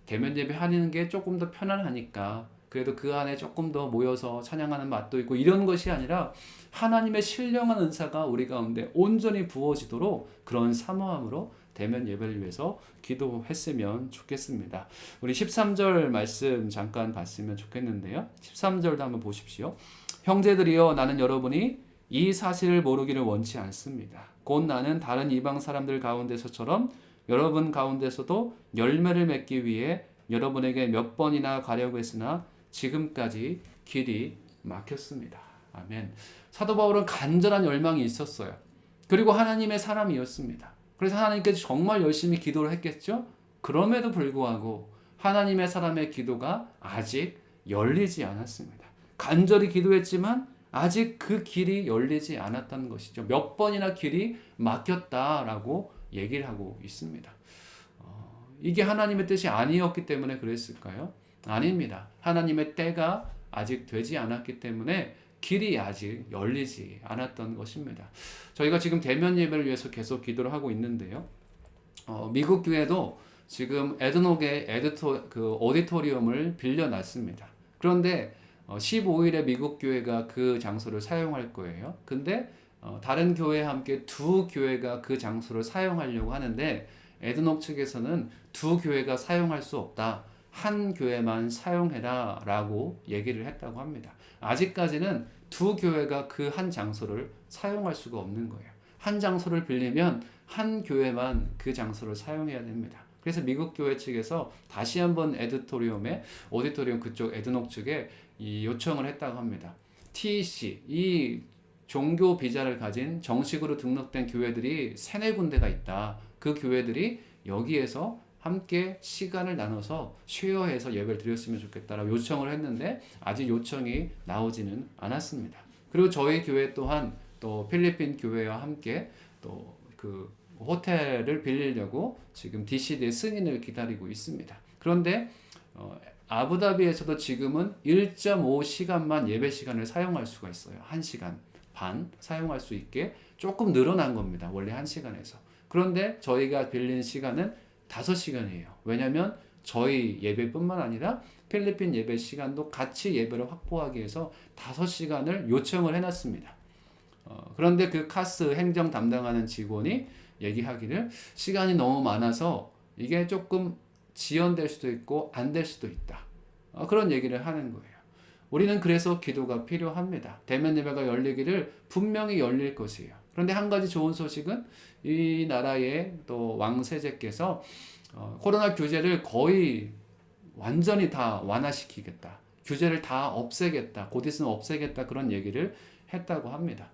대면 예배하는 게 조금 더 편안하니까 그래도 그 안에 조금 더 모여서 찬양하는 맛도 있고 이런 것이 아니라 하나님의 신령한 은사가 우리 가운데 온전히 부어지도록 그런 사모함으로 대면 예배를 위해서 기도했으면 좋겠습니다. 우리 13절 말씀 잠깐 봤으면 좋겠는데요. 13절도 한번 보십시오. 형제들이여 나는 여러분이 이 사실을 모르기를 원치 않습니다. 곧 나는 다른 이방 사람들 가운데서처럼 여러분 가운데서도 열매를 맺기 위해 여러분에게 몇 번이나 가려고 했으나 지금까지 길이 막혔습니다. 아멘. 사도 바울은 간절한 열망이 있었어요. 그리고 하나님의 사람이었습니다. 그래서 하나님께서 정말 열심히 기도를 했겠죠? 그럼에도 불구하고 하나님의 사람의 기도가 아직 열리지 않았습니다. 간절히 기도했지만 아직 그 길이 열리지 않았다는 것이죠. 몇 번이나 길이 막혔다라고 얘기를 하고 있습니다. 이게 하나님의 뜻이 아니었기 때문에 그랬을까요? 아닙니다. 하나님의 때가 아직 되지 않았기 때문에 길이 아직 열리지 않았던 것입니다. 저희가 지금 대면 예배를 위해서 계속 기도를 하고 있는데요. 미국 교회도 지금 에드녹의 오디토리움을 빌려놨습니다. 그런데 15일에 미국 교회가 그 장소를 사용할 거예요. 근데 다른 교회와 함께 두 교회가 그 장소를 사용하려고 하는데 에드녹 측에서는 두 교회가 사용할 수 없다. 한 교회만 사용해라 라고 얘기를 했다고 합니다. 아직까지는 두 교회가 그 한 장소를 사용할 수가 없는 거예요. 한 장소를 빌리면 한 교회만 그 장소를 사용해야 됩니다. 그래서 미국 교회 측에서 다시 한번 오디토리움 그쪽 에드녹 측에 이 요청을 했다고 합니다. TEC, 이 종교 비자를 가진 정식으로 등록된 교회들이 3-4군데가 있다. 그 교회들이 여기에서 함께 시간을 나눠서 쉐어해서 예배를 드렸으면 좋겠다라고 요청을 했는데 아직 요청이 나오지는 않았습니다. 그리고 저희 교회 또한 또 필리핀 교회와 함께 또 그 호텔을 빌리려고 지금 DCD의 승인을 기다리고 있습니다. 그런데 아부다비에서도 지금은 1.5시간만 예배 시간을 사용할 수가 있어요. 1시간 반 사용할 수 있게 조금 늘어난 겁니다. 원래 1시간에서. 그런데 저희가 빌린 시간은 5시간이에요. 왜냐하면 저희 예배뿐만 아니라 필리핀 예배 시간도 같이 예배를 확보하기 위해서 5시간을 요청을 해놨습니다. 그런데 그 카스 행정 담당하는 직원이 얘기하기를 시간이 너무 많아서 이게 조금 지연될 수도 있고 안 될 수도 있다. 그런 얘기를 하는 거예요. 우리는 그래서 기도가 필요합니다. 대면 예배가 열리기를 분명히 열릴 것이에요. 그런데 한 가지 좋은 소식은 이 나라의 또 왕세제께서 코로나 규제를 거의 완전히 다 완화시키겠다. 규제를 다 없애겠다. 곧 있으면 없애겠다. 그런 얘기를 했다고 합니다.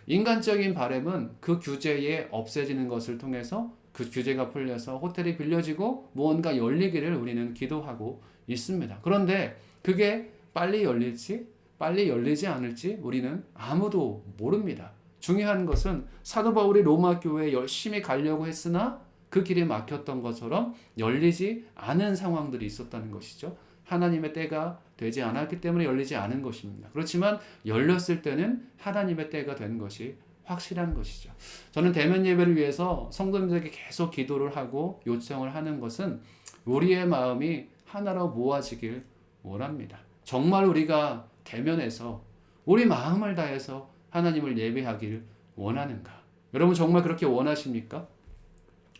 인간적인 바람은 그 규제에 없애지는 것을 통해서 그 규제가 풀려서 호텔이 빌려지고 무언가 열리기를 우리는 기도하고 있습니다. 그런데 그게 빨리 열릴지 빨리 열리지 않을지 우리는 아무도 모릅니다. 중요한 것은 사도 바울이 로마 교회에 열심히 가려고 했으나 그 길이 막혔던 것처럼 열리지 않은 상황들이 있었다는 것이죠. 하나님의 때가 되지 않았기 때문에 열리지 않은 것입니다. 그렇지만 열렸을 때는 하나님의 때가 된 것이 확실한 것이죠. 저는 대면 예배를 위해서 성도님들에게 계속 기도를 하고 요청을 하는 것은 우리의 마음이 하나로 모아지길 원합니다. 정말 우리가 대면에서 우리 마음을 다해서 하나님을 예배하길 원하는가? 여러분 정말 그렇게 원하십니까?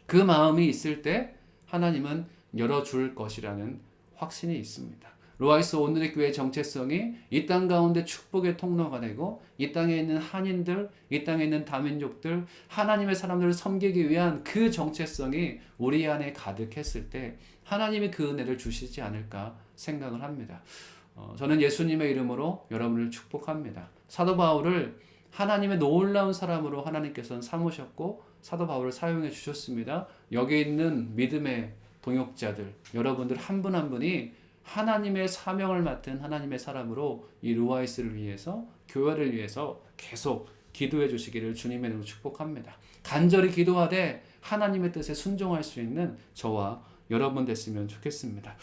그 마음이 있을 때 하나님은 열어줄 것이라는 확신이 있습니다. 로하이스 오늘의 교회 정체성이 이 땅 가운데 축복의 통로가 되고 이 땅에 있는 한인들, 이 땅에 있는 다민족들, 하나님의 사람들을 섬기기 위한 그 정체성이 우리 안에 가득했을 때 하나님이 그 은혜를 주시지 않을까 생각을 합니다. 저는 예수님의 이름으로 여러분을 축복합니다. 사도 바울을 하나님의 놀라운 사람으로 하나님께서는 삼으셨고 사도 바울을 사용해 주셨습니다. 여기 있는 믿음의 동역자들, 여러분들 한 분 한 분이 하나님의 사명을 맡은 하나님의 사람으로 이 루아이스를 위해서, 교회를 위해서 계속 기도해 주시기를 주님의 이름으로 축복합니다. 간절히 기도하되 하나님의 뜻에 순종할 수 있는 저와 여러분 됐으면 좋겠습니다.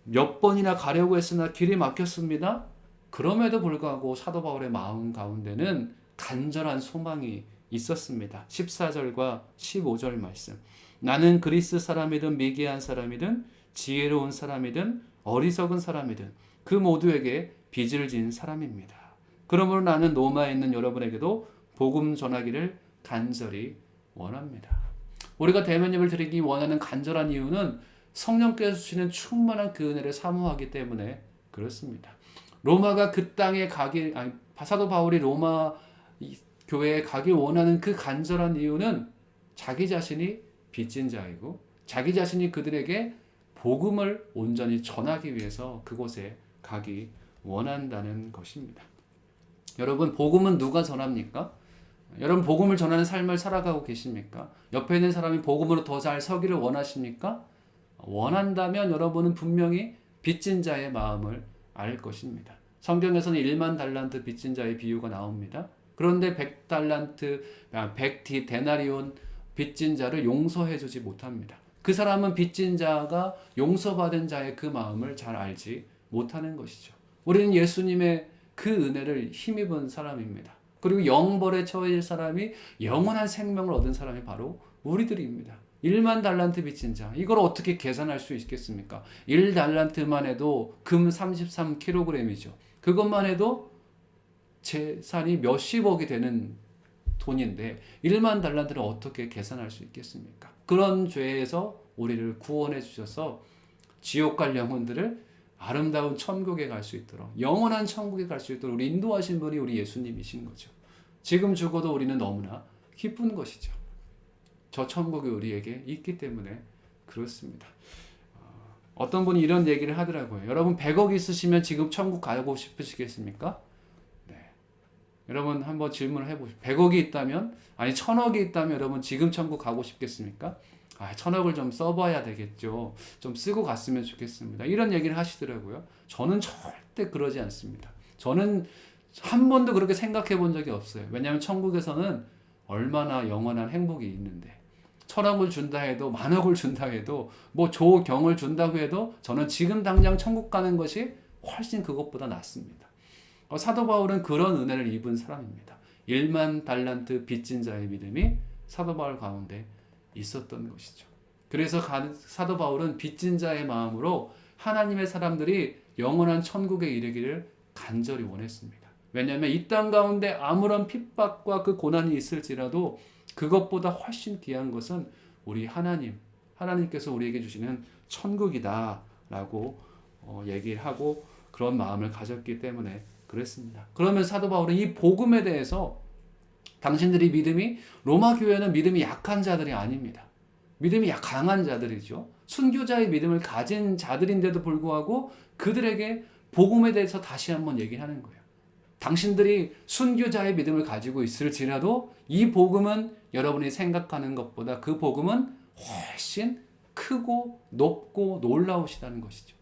몇 번이나 가려고 했으나 길이 막혔습니다. 그럼에도 불구하고 사도 바울의 마음 가운데는 간절한 소망이 있었습니다. 14절과 15절 말씀. 나는 그리스 사람이든 미개한 사람이든 지혜로운 사람이든 어리석은 사람이든 그 모두에게 빚을 진 사람입니다. 그러므로 나는 로마에 있는 여러분에게도 복음 전하기를 간절히 원합니다. 우리가 대면 예배를 드리기 원하는 간절한 이유는 성령께서 주시는 충만한 그 은혜를 사모하기 때문에 그렇습니다. 로마가 그 땅에 사도 바울이 로마 교회에 가길 원하는 그 간절한 이유는 자기 자신이 빚진 자이고 자기 자신이 그들에게 복음을 온전히 전하기 위해서 그곳에 가기 원한다는 것입니다. 여러분 복음은 누가 전합니까? 여러분 복음을 전하는 삶을 살아가고 계십니까? 옆에 있는 사람이 복음으로 더 잘 서기를 원하십니까? 원한다면 여러분은 분명히 빚진 자의 마음을 알 것입니다. 성경에서는 1만 달란트 빚진 자의 비유가 나옵니다. 그런데 100달란트, 100데나리온 빚진 자를 용서해 주지 못합니다. 그 사람은 빚진 자가 용서받은 자의 그 마음을 잘 알지 못하는 것이죠. 우리는 예수님의 그 은혜를 힘입은 사람입니다. 그리고 영벌에 처해질 사람이 영원한 생명을 얻은 사람이 바로 우리들입니다. 1만 달란트 빚진 자, 이걸 어떻게 계산할 수 있겠습니까? 1달란트만 해도 금 33kg이죠. 그것만 해도 재산이 몇십억이 되는 돈인데 1만 달란트를 어떻게 계산할 수 있겠습니까? 그런 죄에서 우리를 구원해 주셔서 지옥 갈 영혼들을 아름다운 천국에 갈 수 있도록, 영원한 천국에 갈 수 있도록 우리 인도하신 분이 우리 예수님이신 거죠. 지금 죽어도 우리는 너무나 기쁜 것이죠. 저 천국이 우리에게 있기 때문에 그렇습니다. 어떤 분이 이런 얘기를 하더라고요. 여러분 100억 있으시면 지금 천국 가고 싶으시겠습니까? 네. 여러분 한번 질문을 해보십시오. 100억이 있다면, 아니 1000억이 있다면 여러분 지금 천국 가고 싶겠습니까? 1000억을 좀 써봐야 되겠죠. 좀 쓰고 갔으면 좋겠습니다. 이런 얘기를 하시더라고요. 저는 절대 그러지 않습니다. 저는 한 번도 그렇게 생각해 본 적이 없어요. 왜냐하면 천국에서는 얼마나 영원한 행복이 있는데 1000억을 준다 해도, 10,000억을 준다 해도, 뭐 조경을 준다고 해도 저는 지금 당장 천국 가는 것이 훨씬 그것보다 낫습니다. 사도 바울은 그런 은혜를 입은 사람입니다. 1만 달란트 빚진 자의 믿음이 사도 바울 가운데 있었던 것이죠. 그래서 사도 바울은 빚진 자의 마음으로 하나님의 사람들이 영원한 천국에 이르기를 간절히 원했습니다. 왜냐하면 이 땅 가운데 아무런 핍박과 그 고난이 있을지라도 그것보다 훨씬 귀한 것은 우리 하나님께서 우리에게 주시는 천국이다라고 얘기를 하고 그런 마음을 가졌기 때문에 그랬습니다. 그러면 사도 바울은 이 복음에 대해서 당신들이 믿음이 로마 교회는 믿음이 약한 자들이 아닙니다. 믿음이 강한 자들이죠. 순교자의 믿음을 가진 자들인데도 불구하고 그들에게 복음에 대해서 다시 한번 얘기하는 거예요. 당신들이 순교자의 믿음을 가지고 있을지라도 이 복음은 여러분이 생각하는 것보다 그 복음은 훨씬 크고 높고 놀라우시다는 것이죠.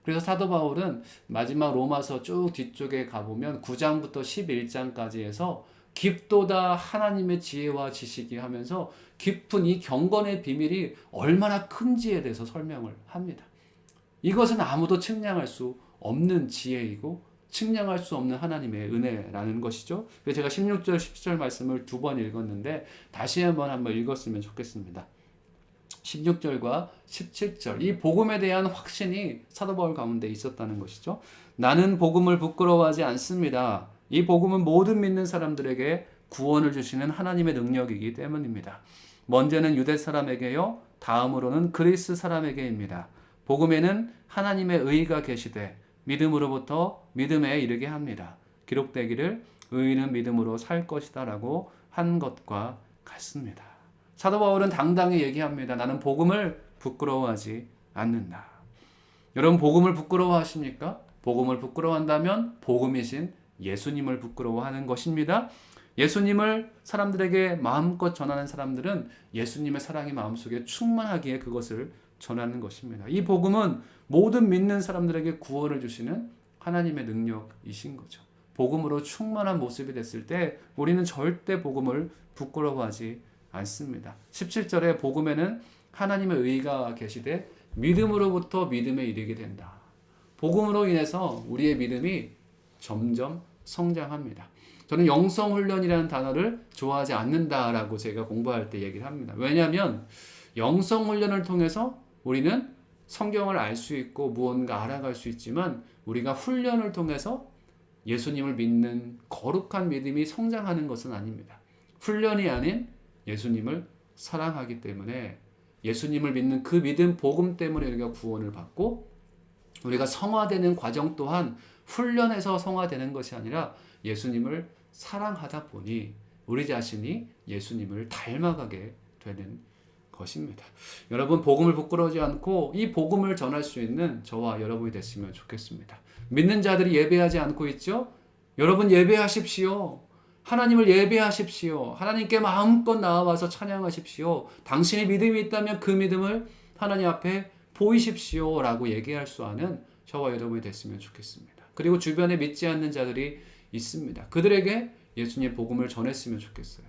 그래서 사도 바울은 마지막 로마서 쭉 뒤쪽에 가보면 9장부터 11장까지 해서 깊도다 하나님의 지혜와 지식이 하면서 깊은 이 경건의 비밀이 얼마나 큰지에 대해서 설명을 합니다. 이것은 아무도 측량할 수 없는 지혜이고 측량할 수 없는 하나님의 은혜라는 것이죠. 그래서 제가 16절, 17절 말씀을 2번 읽었는데 다시 한번 읽었으면 좋겠습니다. 16절과 17절 이 복음에 대한 확신이 사도 바울 가운데 있었다는 것이죠. 나는 복음을 부끄러워하지 않습니다. 이 복음은 모든 믿는 사람들에게 구원을 주시는 하나님의 능력이기 때문입니다. 먼저는 유대 사람에게요, 다음으로는 그리스 사람에게입니다. 복음에는 하나님의 의가 계시되 믿음으로부터 믿음에 이르게 합니다. 기록되기를 의인은 믿음으로 살 것이다 라고 한 것과 같습니다. 사도 바울은 당당히 얘기합니다. 나는 복음을 부끄러워하지 않는다. 여러분 복음을 부끄러워하십니까? 복음을 부끄러워한다면 복음이신 예수님을 부끄러워하는 것입니다. 예수님을 사람들에게 마음껏 전하는 사람들은 예수님의 사랑이 마음속에 충만하기에 그것을 전하는 것입니다. 이 복음은 모든 믿는 사람들에게 구원을 주시는 하나님의 능력이신 거죠. 복음으로 충만한 모습이 됐을 때 우리는 절대 복음을 부끄러워하지 않습니다. 17절에 복음에는 하나님의 의가 계시되 믿음으로부터 믿음에 이르게 된다. 복음으로 인해서 우리의 믿음이 점점 성장합니다. 저는 영성훈련이라는 단어를 좋아하지 않는다라고 제가 공부할 때 얘기를 합니다. 왜냐하면 영성훈련을 통해서 우리는 성경을 알 수 있고 무언가 알아갈 수 있지만 우리가 훈련을 통해서 예수님을 믿는 거룩한 믿음이 성장하는 것은 아닙니다. 훈련이 아닌 예수님을 사랑하기 때문에 예수님을 믿는 그 믿음, 복음 때문에 우리가 구원을 받고 우리가 성화되는 과정 또한 훈련해서 성화되는 것이 아니라 예수님을 사랑하다 보니 우리 자신이 예수님을 닮아가게 되는 것입니다. 여러분 복음을 부끄러워하지 않고 이 복음을 전할 수 있는 저와 여러분이 됐으면 좋겠습니다. 믿는 자들이 예배하지 않고 있죠? 여러분 예배하십시오. 하나님을 예배하십시오. 하나님께 마음껏 나와서 찬양하십시오. 당신의 믿음이 있다면 그 믿음을 하나님 앞에 보이십시오 라고 얘기할 수 있는 저와 여러분이 됐으면 좋겠습니다. 그리고 주변에 믿지 않는 자들이 있습니다. 그들에게 예수님의 복음을 전했으면 좋겠어요.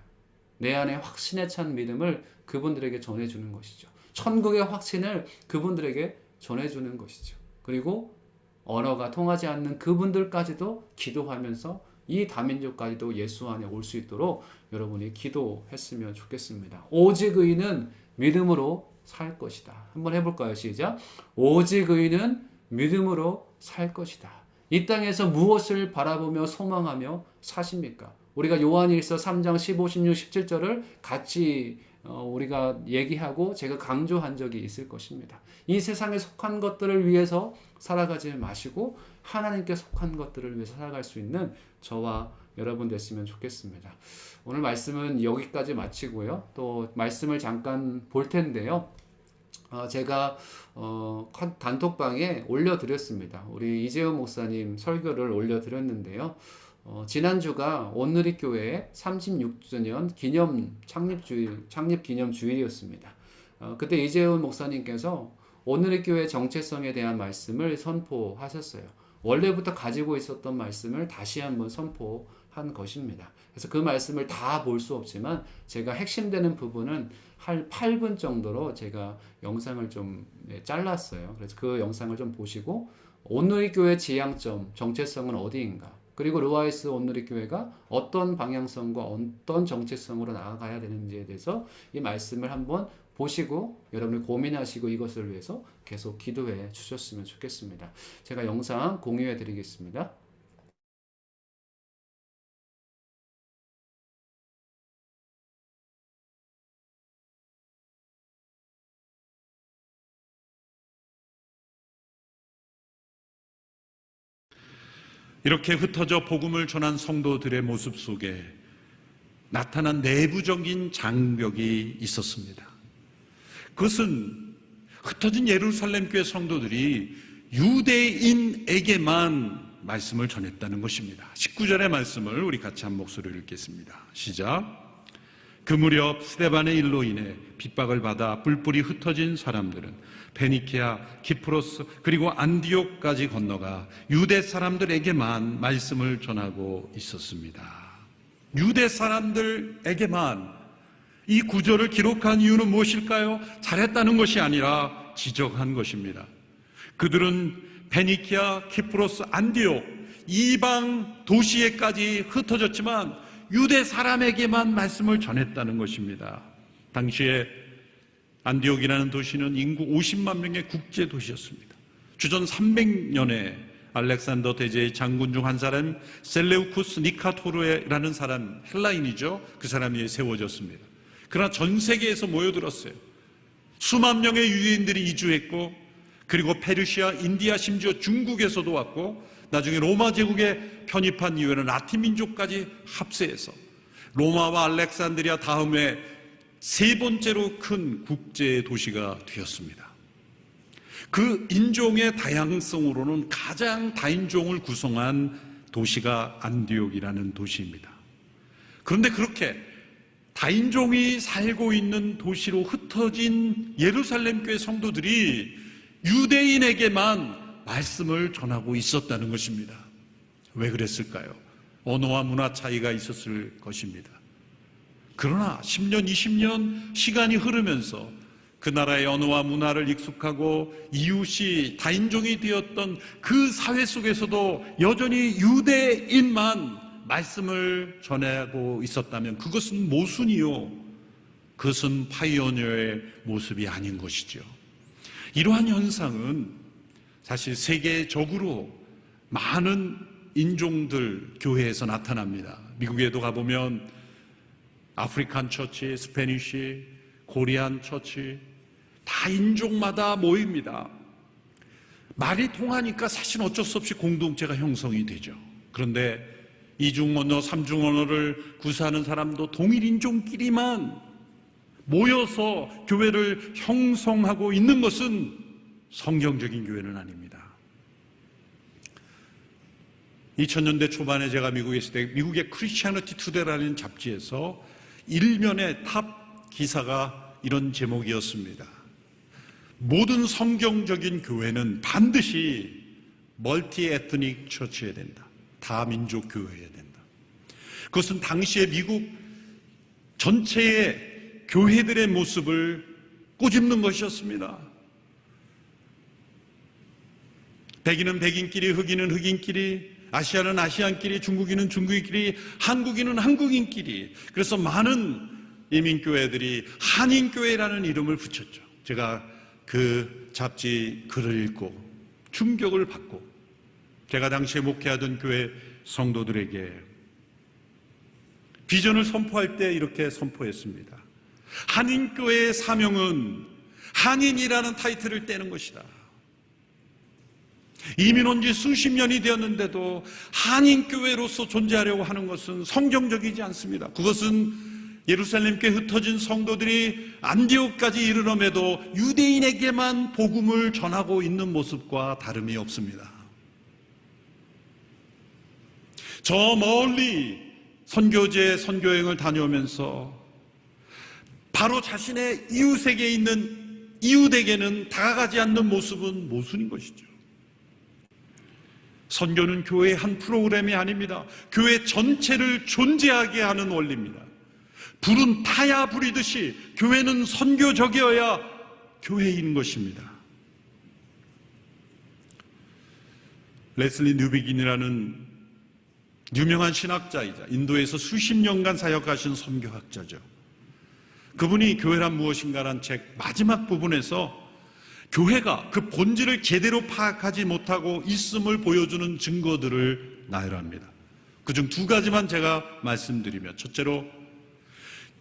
내 안에 확신에 찬 믿음을 그분들에게 전해주는 것이죠. 천국의 확신을 그분들에게 전해주는 것이죠. 그리고 언어가 통하지 않는 그분들까지도 기도하면서 이 다민족까지도 예수 안에 올 수 있도록 여러분이 기도했으면 좋겠습니다. 오직 의인은 믿음으로 살 것이다. 한번 해볼까요? 시작. 오직 의인은 믿음으로 살 것이다. 이 땅에서 무엇을 바라보며 소망하며 사십니까? 우리가 요한일서 3장 15, 16, 17절을 같이 우리가 얘기하고 제가 강조한 적이 있을 것입니다. 이 세상에 속한 것들을 위해서 살아가지 마시고 하나님께 속한 것들을 위해서 살아갈 수 있는 저와 여러분 됐으면 좋겠습니다. 오늘 말씀은 여기까지 마치고요. 또 말씀을 잠깐 볼 텐데요. 제가 단톡방에 올려드렸습니다. 우리 이재훈 목사님 설교를 올려드렸는데요. 지난주가 온누리교회 36주년 창립 기념 주일이었습니다. 그때 이재훈 목사님께서 온누리교회 정체성에 대한 말씀을 선포하셨어요. 원래부터 가지고 있었던 말씀을 다시 한번 선포한 것입니다. 그래서 그 말씀을 다 볼 수 없지만 제가 핵심되는 부분은 한 8분 정도로 제가 영상을 좀 잘랐어요. 그래서 그 영상을 좀 보시고 온누리교회 지향점, 정체성은 어디인가? 그리고 루아이스 온누리교회가 어떤 방향성과 어떤 정체성으로 나아가야 되는지에 대해서 이 말씀을 한번 보시고 여러분이 고민하시고 이것을 위해서 계속 기도해 주셨으면 좋겠습니다. 제가 영상 공유해 드리겠습니다. 이렇게 흩어져 복음을 전한 성도들의 모습 속에 나타난 내부적인 장벽이 있었습니다. 그것은 흩어진 예루살렘 교회 성도들이 유대인에게만 말씀을 전했다는 것입니다. 19절의 말씀을 우리 같이 한 목소리로 읽겠습니다. 시작. 그 무렵 스데반의 일로 인해 핍박을 받아 뿔뿔이 흩어진 사람들은 베니케아, 키프로스 그리고 안디옥까지 건너가 유대 사람들에게만 말씀을 전하고 있었습니다. 유대 사람들에게만. 이 구절을 기록한 이유는 무엇일까요? 잘했다는 것이 아니라 지적한 것입니다. 그들은 베니키아, 키프로스, 안디옥 이방 도시에까지 흩어졌지만 유대 사람에게만 말씀을 전했다는 것입니다. 당시에 안디옥이라는 도시는 인구 50만 명의 국제 도시였습니다. 주전 300년에 알렉산더 대제의 장군 중 한 사람 셀레우쿠스 니카토르라는 사람, 헬라인이죠. 그 사람이 세워졌습니다. 그러나 전 세계에서 모여들었어요. 수만 명의 유대인들이 이주했고, 그리고 페르시아, 인디아, 심지어 중국에서도 왔고, 나중에 로마 제국에 편입한 이후에는 라틴 민족까지 합세해서 로마와 알렉산드리아 다음에 세 번째로 큰 국제 도시가 되었습니다. 그 인종의 다양성으로는 가장 다인종을 구성한 도시가 안디옥이라는 도시입니다. 그런데 그렇게 다인종이 살고 있는 도시로 흩어진 예루살렘 교회 성도들이 유대인에게만 말씀을 전하고 있었다는 것입니다. 왜 그랬을까요? 언어와 문화 차이가 있었을 것입니다. 그러나 10년, 20년 시간이 흐르면서 그 나라의 언어와 문화를 익숙하고 이웃이 다인종이 되었던 그 사회 속에서도 여전히 유대인만 말씀을 전하고 있었다면 그것은 모순이요, 그것은 파이오니어의 모습이 아닌 것이죠. 이러한 현상은 사실 세계적으로 많은 인종들 교회에서 나타납니다. 미국에도 가보면 아프리칸 처치, 스페니쉬, 코리안 처치, 다 인종마다 모입니다. 말이 통하니까 사실 어쩔 수 없이 공동체가 형성이 되죠. 그런데 이중 언어, 삼중 언어를 구사하는 사람도 동일 인종끼리만 모여서 교회를 형성하고 있는 것은 성경적인 교회는 아닙니다. 2000년대 초반에 제가 미국에 있을 때 미국의 크리스티애니티 투데이라는 잡지에서 일면의 탑 기사가 이런 제목이었습니다. 모든 성경적인 교회는 반드시 멀티 에트닉 처치해야 된다. 다민족 교회여야 된다. 그것은 당시의 미국 전체의 교회들의 모습을 꼬집는 것이었습니다. 백인은 백인끼리, 흑인은 흑인끼리, 아시아는 아시안끼리, 중국인은 중국인끼리, 한국인은 한국인끼리. 그래서 많은 이민교회들이 한인교회라는 이름을 붙였죠. 제가 그 잡지 글을 읽고 충격을 받고, 제가 당시에 목회하던 교회 성도들에게 비전을 선포할 때 이렇게 선포했습니다. 한인교회의 사명은 한인이라는 타이틀을 떼는 것이다. 이민 온 지 수십 년이 되었는데도 한인교회로서 존재하려고 하는 것은 성경적이지 않습니다. 그것은 예루살렘께 흩어진 성도들이 안디옥까지 이르러매도 유대인에게만 복음을 전하고 있는 모습과 다름이 없습니다. 저 멀리 선교제 선교여행을 다녀오면서 바로 자신의 이웃에게 있는 이웃에게는 다가가지 않는 모습은 모순인 것이죠. 선교는 교회의 한 프로그램이 아닙니다. 교회 전체를 존재하게 하는 원리입니다. 불은 타야 부리듯이 교회는 선교적이어야 교회인 것입니다. 레슬리 뉴비긴이라는 유명한 신학자이자 인도에서 수십 년간 사역하신 선교학자죠. 그분이 교회란 무엇인가란 책 마지막 부분에서 교회가 그 본질을 제대로 파악하지 못하고 있음을 보여주는 증거들을 나열합니다. 그중 두 가지만 제가 말씀드리면, 첫째로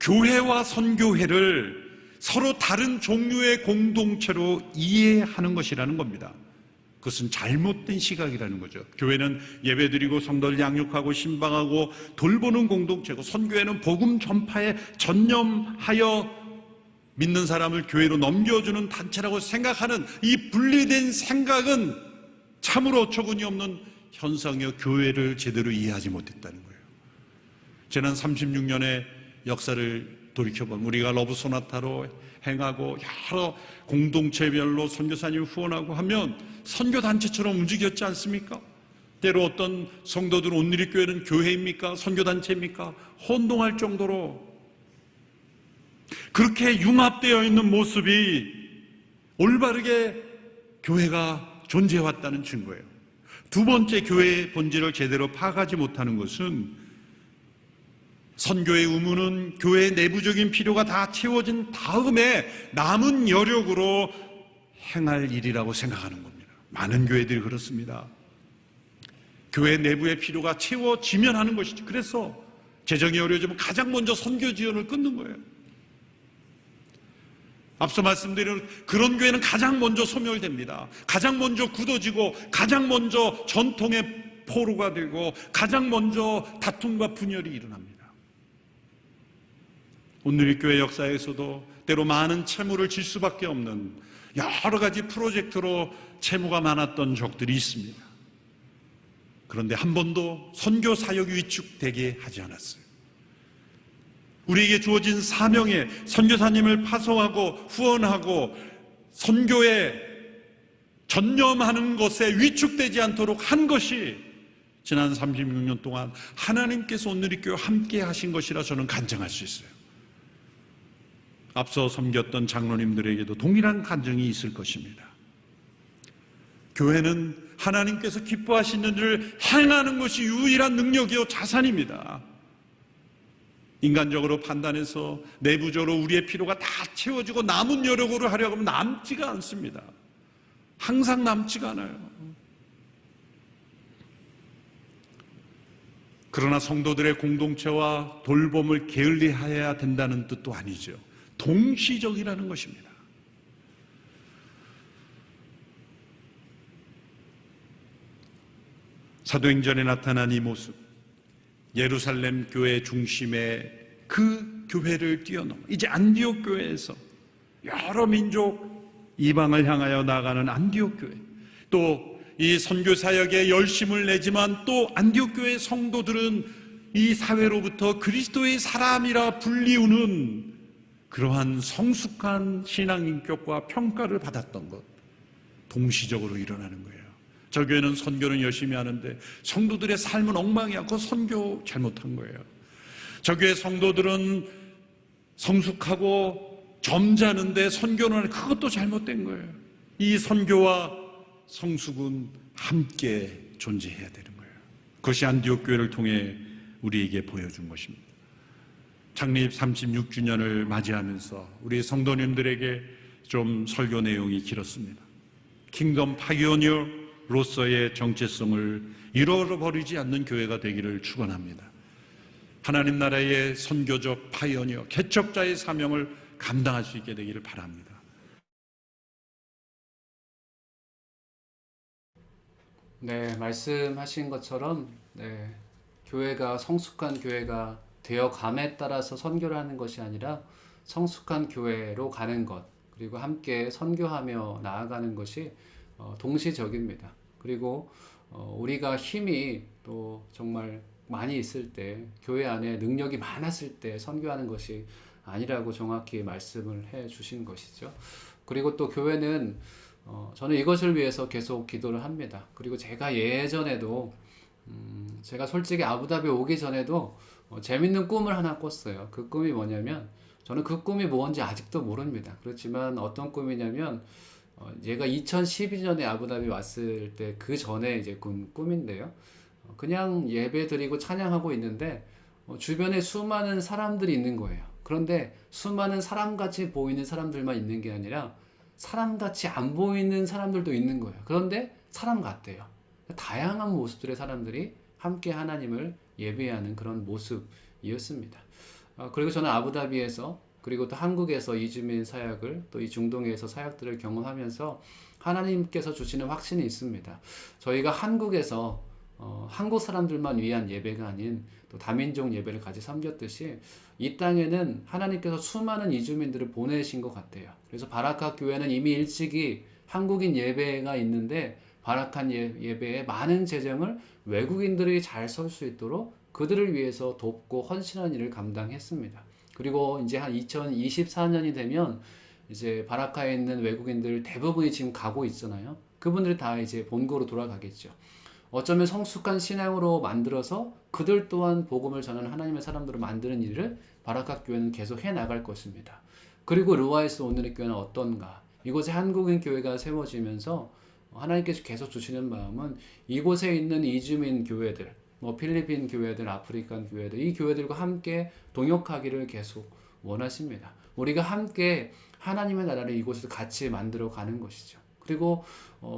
교회와 선교회를 서로 다른 종류의 공동체로 이해하는 것이라는 겁니다. 그것은 잘못된 시각이라는 거죠. 교회는 예배드리고 성도를 양육하고 신방하고 돌보는 공동체고, 선교회는 복음 전파에 전념하여 믿는 사람을 교회로 넘겨주는 단체라고 생각하는 이 분리된 생각은 참으로 어처구니 없는 현상이요, 교회를 제대로 이해하지 못했다는 거예요. 지난 36년의 역사를 돌이켜보면 우리가 러브 소나타로 행하고 여러 공동체별로 선교사님을 후원하고 하면 선교단체처럼 움직였지 않습니까? 때로 어떤 성도들은 온누리교회는 교회입니까? 선교단체입니까? 혼동할 정도로 그렇게 융합되어 있는 모습이 올바르게 교회가 존재해왔다는 증거예요. 두 번째, 교회의 본질을 제대로 파악하지 못하는 것은 선교의 의무는 교회의 내부적인 필요가 다 채워진 다음에 남은 여력으로 행할 일이라고 생각하는 겁니다. 많은 교회들이 그렇습니다. 교회 내부의 필요가 채워지면 하는 것이죠. 그래서 재정이 어려워지면 가장 먼저 선교 지원을 끊는 거예요. 앞서 말씀드린 그런 교회는 가장 먼저 소멸됩니다. 가장 먼저 굳어지고, 가장 먼저 전통의 포로가 되고, 가장 먼저 다툼과 분열이 일어납니다. 오늘의 교회 역사에서도 때로 많은 채무를 질 수밖에 없는 여러 가지 프로젝트로 채무가 많았던 적들이 있습니다. 그런데 한 번도 선교 사역이 위축되게 하지 않았어요. 우리에게 주어진 사명에 선교사님을 파송하고 후원하고 선교에 전념하는 것에 위축되지 않도록 한 것이 지난 36년 동안 하나님께서 오늘의 교회 함께 하신 것이라 저는 간증할 수 있어요. 앞서 섬겼던 장로님들에게도 동일한 간증이 있을 것입니다. 교회는 하나님께서 기뻐하시는 일을 행하는 것이 유일한 능력이요 자산입니다. 인간적으로 판단해서 내부적으로 우리의 필요가 다 채워지고 남은 여력으로 하려고 하면 남지가 않습니다. 항상 남지가 않아요. 그러나 성도들의 공동체와 돌봄을 게을리해야 된다는 뜻도 아니죠. 동시적이라는 것입니다. 사도행전에 나타난 이 모습, 예루살렘 교회 중심의 그 교회를 뛰어넘어 이제 안디옥 교회에서 여러 민족 이방을 향하여 나가는 안디옥 교회, 또 이 선교 사역에 열심을 내지만 또 안디옥 교회 성도들은 이 사회로부터 그리스도의 사람이라 불리우는 그러한 성숙한 신앙인격과 평가를 받았던 것, 동시적으로 일어나는 거예요. 저 교회는 선교는 열심히 하는데 성도들의 삶은 엉망이야. 그거 선교 잘못한 거예요. 저 교회 성도들은 성숙하고 점잖은데 선교는 그것도 잘못된 거예요. 이 선교와 성숙은 함께 존재해야 되는 거예요. 그것이 안디옥 교회를 통해 우리에게 보여준 것입니다. 창립 36주년을 맞이하면서 우리 성도님들에게 좀 설교 내용이 길었습니다. 킹덤 파이오니어로서의 정체성을 잃어버리지 않는 교회가 되기를 축원합니다. 하나님 나라의 선교적 파이오니어, 개척자의 사명을 감당할 수 있게 되기를 바랍니다. 네, 말씀하신 것처럼 교회가 성숙한 교회가 되어감에 따라서 선교를 하는 것이 아니라 성숙한 교회로 가는 것, 그리고 함께 선교하며 나아가는 것이 동시적입니다. 그리고 우리가 힘이 또 정말 많이 있을 때, 교회 안에 능력이 많았을 때 선교하는 것이 아니라고 정확히 말씀을 해 주신 것이죠. 그리고 또 교회는 저는 이것을 위해서 계속 기도를 합니다. 그리고 제가 예전에도 제가 솔직히 아부다비 오기 전에도 재밌는 꿈을 하나 꿨어요. 그 꿈이 뭐냐면, 저는 그 꿈이 뭔지 아직도 모릅니다. 그렇지만 어떤 꿈이냐면, 제가 2012년에 아부다비 왔을 때 그 전에 이제 꾼 꿈인데요. 그냥 예배 드리고 찬양하고 있는데 주변에 수많은 사람들이 있는 거예요. 그런데 수많은 사람같이 보이는 사람들만 있는 게 아니라 사람같이 안 보이는 사람들도 있는 거예요. 그런데 사람 같대요. 다양한 모습들의 사람들이 함께 하나님을 예배하는 그런 모습이었습니다. 그리고 저는 아부다비에서 그리고 또 한국에서 이주민 사역을 또 이 중동에서 사역들을 경험하면서 하나님께서 주시는 확신이 있습니다. 저희가 한국에서 한국 사람들만 위한 예배가 아닌 또 다민족 예배를 같이 섬겼듯이 이 땅에는 하나님께서 수많은 이주민들을 보내신 것 같아요. 그래서 바라카 교회는 이미 일찍이 한국인 예배가 있는데 바라칸 예배에 많은 재정을 외국인들이 잘 설 수 있도록 그들을 위해서 돕고 헌신한 일을 감당했습니다. 그리고 이제 한 2024년이 되면 이제 바라카에 있는 외국인들 대부분이 지금 가고 있잖아요. 그분들이 다 이제 본국으로 돌아가겠죠. 어쩌면 성숙한 신앙으로 만들어서 그들 또한 복음을 전하는 하나님의 사람들을 만드는 일을 바라카 교회는 계속 해 나갈 것입니다. 그리고 루아에스 오늘의 교회는 어떤가? 이곳에 한국인 교회가 세워지면서 하나님께서 계속 주시는 마음은 이곳에 있는 이주민 교회들, 필리핀 교회들, 아프리칸 교회들, 이 교회들과 함께 동역하기를 계속 원하십니다. 우리가 함께 하나님의 나라를 이곳에서 같이 만들어 가는 것이죠. 그리고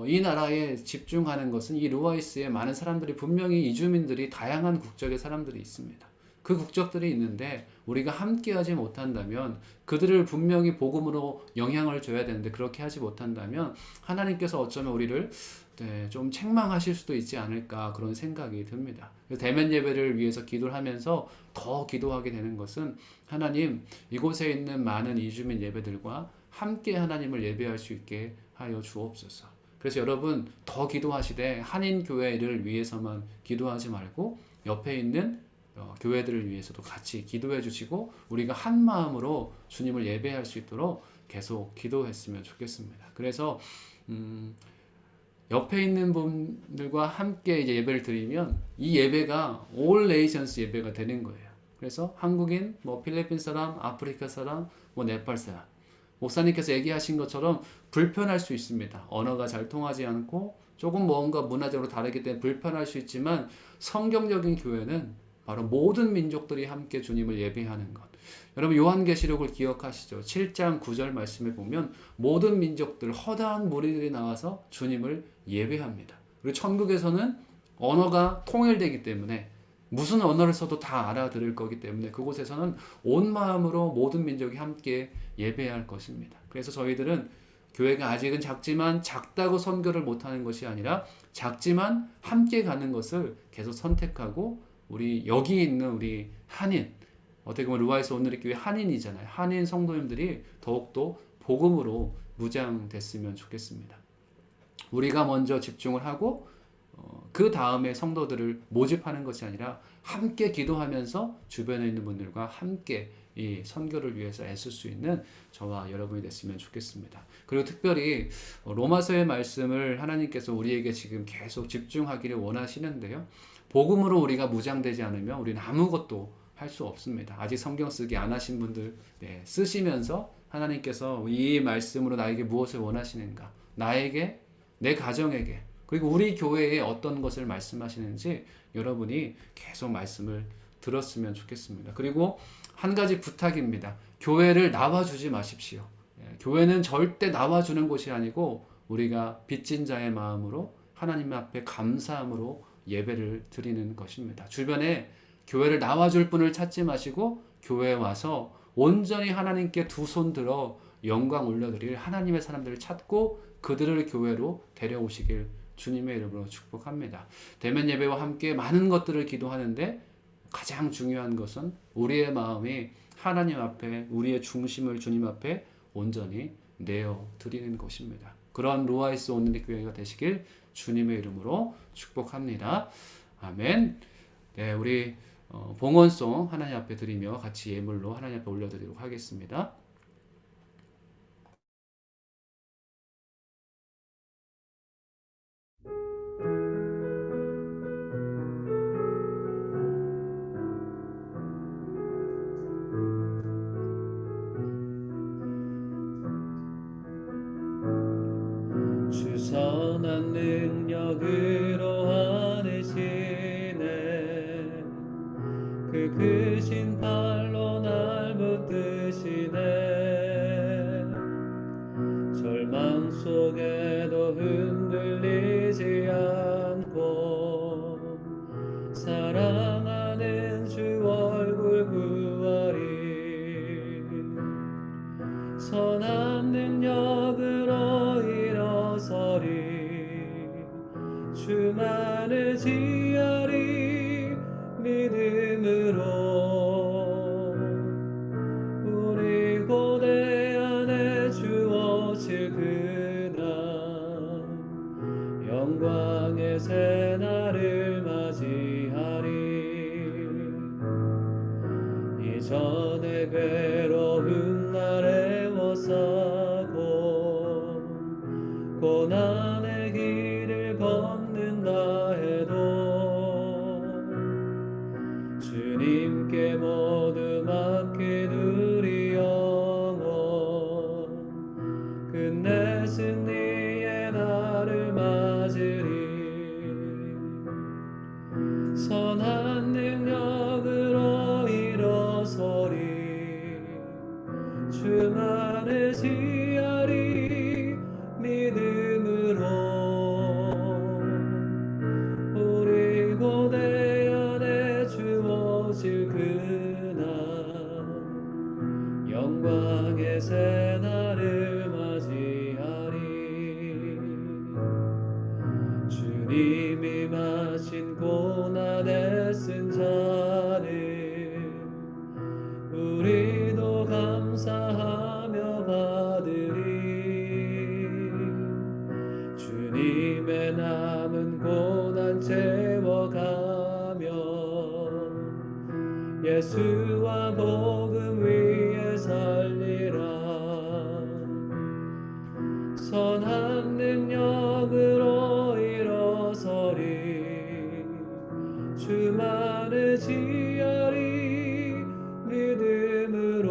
이 나라에 집중하는 것은 이 루아이스에 많은 사람들이 분명히 이주민들이 다양한 국적의 사람들이 있습니다. 그 국적들이 있는데 우리가 함께하지 못한다면 그들을 분명히 복음으로 영향을 줘야 되는데 그렇게 하지 못한다면 하나님께서 어쩌면 우리를 좀 책망하실 수도 있지 않을까 그런 생각이 듭니다. 대면 예배를 위해서 기도를 하면서 더 기도하게 되는 것은 하나님 이곳에 있는 많은 이주민 예배들과 함께 하나님을 예배할 수 있게 하여 주옵소서. 그래서 여러분 더 기도하시되 한인교회를 위해서만 기도하지 말고 옆에 있는 교회들을 위해서도 같이 기도해 주시고 우리가 한 마음으로 주님을 예배할 수 있도록 계속 기도했으면 좋겠습니다. 그래서 옆에 있는 분들과 함께 이제 예배를 드리면 이 예배가 All Nations 예배가 되는 거예요. 그래서 한국인, 필리핀 사람, 아프리카 사람, 네팔 사람 목사님께서 얘기하신 것처럼 불편할 수 있습니다. 언어가 잘 통하지 않고 조금 뭔가 문화적으로 다르기 때문에 불편할 수 있지만 성경적인 교회는 바로 모든 민족들이 함께 주님을 예배하는 것. 여러분 요한계시록을 기억하시죠? 7장 9절 말씀에 보면 모든 민족들 허다한 무리들이 나와서 주님을 예배합니다. 그리고 천국에서는 언어가 통일되기 때문에 무슨 언어를 써도 다 알아들을 거기 때문에 그곳에서는 온 마음으로 모든 민족이 함께 예배할 것입니다. 그래서 저희들은 교회가 아직은 작지만 작다고 선교를 못하는 것이 아니라 작지만 함께 가는 것을 계속 선택하고 우리 여기 있는 우리 한인 어떻게 보면 루아에서 오늘의 교회 한인이잖아요. 한인 성도님들이 더욱더 복음으로 무장됐으면 좋겠습니다. 우리가 먼저 집중을 하고 그 다음에 성도들을 모집하는 것이 아니라 함께 기도하면서 주변에 있는 분들과 함께 이 선교를 위해서 애쓸 수 있는 저와 여러분이 됐으면 좋겠습니다. 그리고 특별히 로마서의 말씀을 하나님께서 우리에게 지금 계속 집중하기를 원하시는데요. 복음으로 우리가 무장되지 않으면 우리는 아무것도 할 수 없습니다. 아직 성경 쓰기 안 하신 분들 쓰시면서 하나님께서 이 말씀으로 나에게 무엇을 원하시는가, 나에게, 내 가정에게, 그리고 우리 교회에 어떤 것을 말씀하시는지 여러분이 계속 말씀을 들었으면 좋겠습니다. 그리고 한 가지 부탁입니다. 교회를 나와주지 마십시오. 교회는 절대 나와주는 곳이 아니고 우리가 빚진 자의 마음으로 하나님 앞에 감사함으로 예배를 드리는 것입니다. 주변에 교회를 나와줄 분을 찾지 마시고 교회에 와서 온전히 하나님께 두 손 들어 영광 올려드릴 하나님의 사람들을 찾고 그들을 교회로 데려오시길 주님의 이름으로 축복합니다. 대면 예배와 함께 많은 것들을 기도하는데 가장 중요한 것은 우리의 마음이 하나님 앞에 우리의 중심을 주님 앞에 온전히 내어 드리는 것입니다. 그런 루아이스 오늘의 교회가 되시길 주님의 이름으로 축복합니다. 아멘. 네, 우리 봉헌송 하나님 앞에 드리며 같이 예물로 하나님 앞에 올려드리도록 하겠습니다. 주 선한 능력으로 하시네 그 크신 팔로 날 붙드시네. 절망 속에도 흔들리지 않고 사랑하는 주 얼굴 구하리. 선한 능력으로 일어서리. 주만을 지하리. 믿음으로 우리 고대 안에 주어질 그날 영광의 새날을 맞이하리. 이전에 괴로운 날에 워싸고 고난의 길을 걷는다 해도 주님께 모두 맡긴 우리 영혼 끝내 승리의 날을 맞으리. 선한 능력으로 일어서리. 주만을 지하리. 믿음으로 우리 고대 안에 주어질 그날 영광의 새날을 맞이하리. 주님이 마신 고난에 쓴 잔을 우리도 감사하며 받으리. 주님의 남은 고난 채워가며 예수와 복음 위에 살리라. 선한 능력으로 일어서리. 주만을 지하리. 믿음으로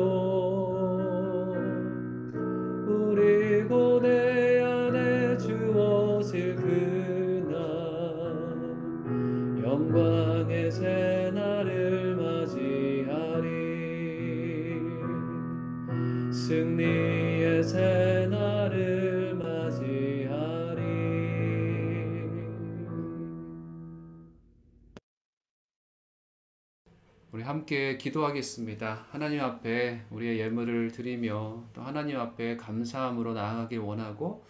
우리 고대 안에 주어질 그날 영광의 새날을 맞이하리. 승리의 새날을 맞이하리. 우리 함께 기도하겠습니다. 하나님 앞에 우리의 예물을 드리며 또 하나님 앞에 감사함으로 나아가길 원하고,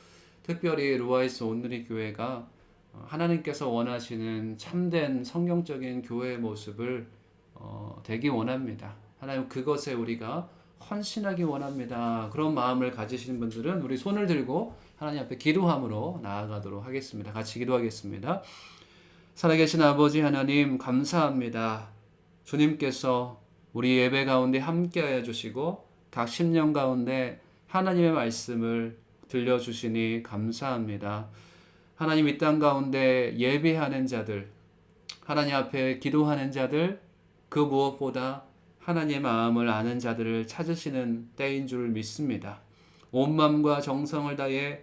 특별히 루아이스 온누리 교회가 하나님께서 원하시는 참된 성경적인 교회의 모습을 되기 원합니다. 하나님, 그것에 우리가 헌신하기 원합니다. 그런 마음을 가지시는 분들은 우리 손을 들고 하나님 앞에 기도함으로 나아가도록 하겠습니다. 같이 기도하겠습니다. 살아계신 아버지 하나님, 감사합니다. 주님께서 우리 예배 가운데 함께하여 주시고 각 10년 가운데 하나님의 말씀을 들려주시니 감사합니다. 하나님, 이 땅 가운데 예배하는 자들, 하나님 앞에 기도하는 자들, 그 무엇보다 하나님의 마음을 아는 자들을 찾으시는 때인 줄 믿습니다. 온 마음과 정성을 다해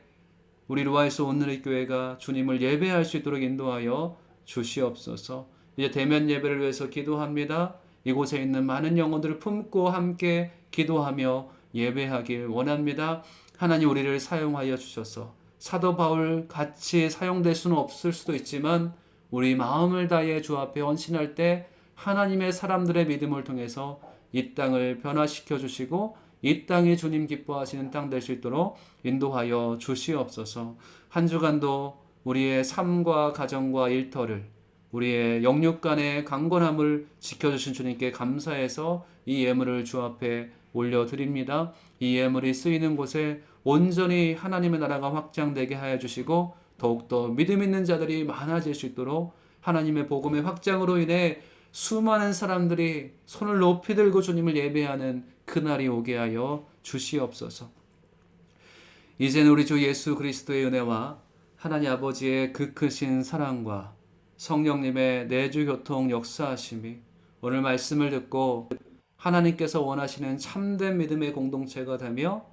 우리 루아이스 온누리 교회가 주님을 예배할 수 있도록 인도하여 주시옵소서. 이제 대면 예배를 위해서 기도합니다. 이곳에 있는 많은 영혼들을 품고 함께 기도하며 예배하길 원합니다. 하나님, 우리를 사용하여 주셔서 사도 바울 같이 사용될 수는 없을 수도 있지만 우리 마음을 다해 주 앞에 헌신할 때 하나님의 사람들의 믿음을 통해서 이 땅을 변화시켜 주시고 이 땅이 주님 기뻐하시는 땅 될 수 있도록 인도하여 주시옵소서. 한 주간도 우리의 삶과 가정과 일터를, 우리의 영육 간의 강건함을 지켜주신 주님께 감사해서 이 예물을 주 앞에 올려드립니다. 이 예물이 쓰이는 곳에 온전히 하나님의 나라가 확장되게 하여 주시고 더욱더 믿음 있는 자들이 많아질 수 있도록 하나님의 복음의 확장으로 인해 수많은 사람들이 손을 높이 들고 주님을 예배하는 그날이 오게 하여 주시옵소서. 이제는 우리 주 예수 그리스도의 은혜와 하나님 아버지의 그 크신 사랑과 성령님의 내주교통 역사하심이 오늘 말씀을 듣고 하나님께서 원하시는 참된 믿음의 공동체가 되며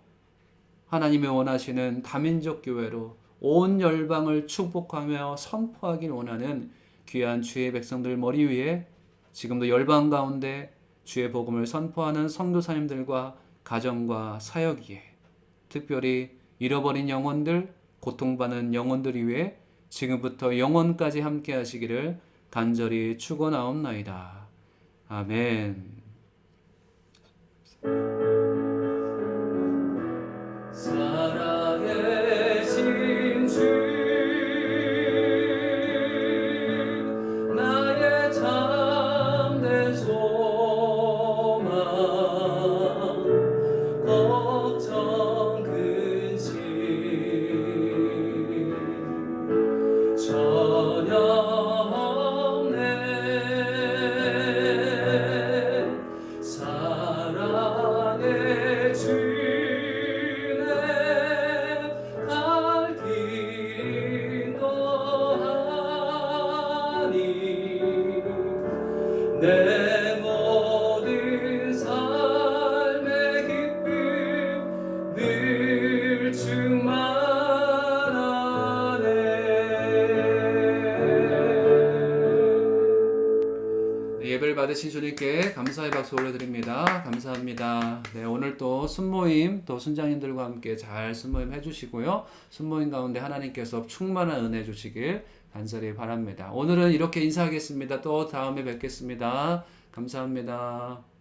하나님이 원하시는 다민족 교회로 온 열방을 축복하며 선포하길 원하는 귀한 주의 백성들 머리 위에 지금도 열방 가운데 주의 복음을 선포하는 성도사님들과 가정과 사역이에 특별히 잃어버린 영혼들, 고통받는 영혼들 위해 지금부터 영원까지 함께 하시기를 간절히 축원하옵나이다. 아멘. 살아계신 주 나의 참된 소망 걱정 근심 전혀 없네 사랑의 주네 갈 길 인도하니 내 모든 삶의 기쁨 늘 충만하네. 예배를 받으신 주님께 감사의 박수 올려드립니다. 감사합니다. 네, 오늘 또 순모임, 또 순장님들과 함께 잘 순모임 해주시고요. 순모임 가운데 하나님께서 충만한 은혜 주시길 간절히 바랍니다. 오늘은 이렇게 인사하겠습니다. 또 다음에 뵙겠습니다. 감사합니다.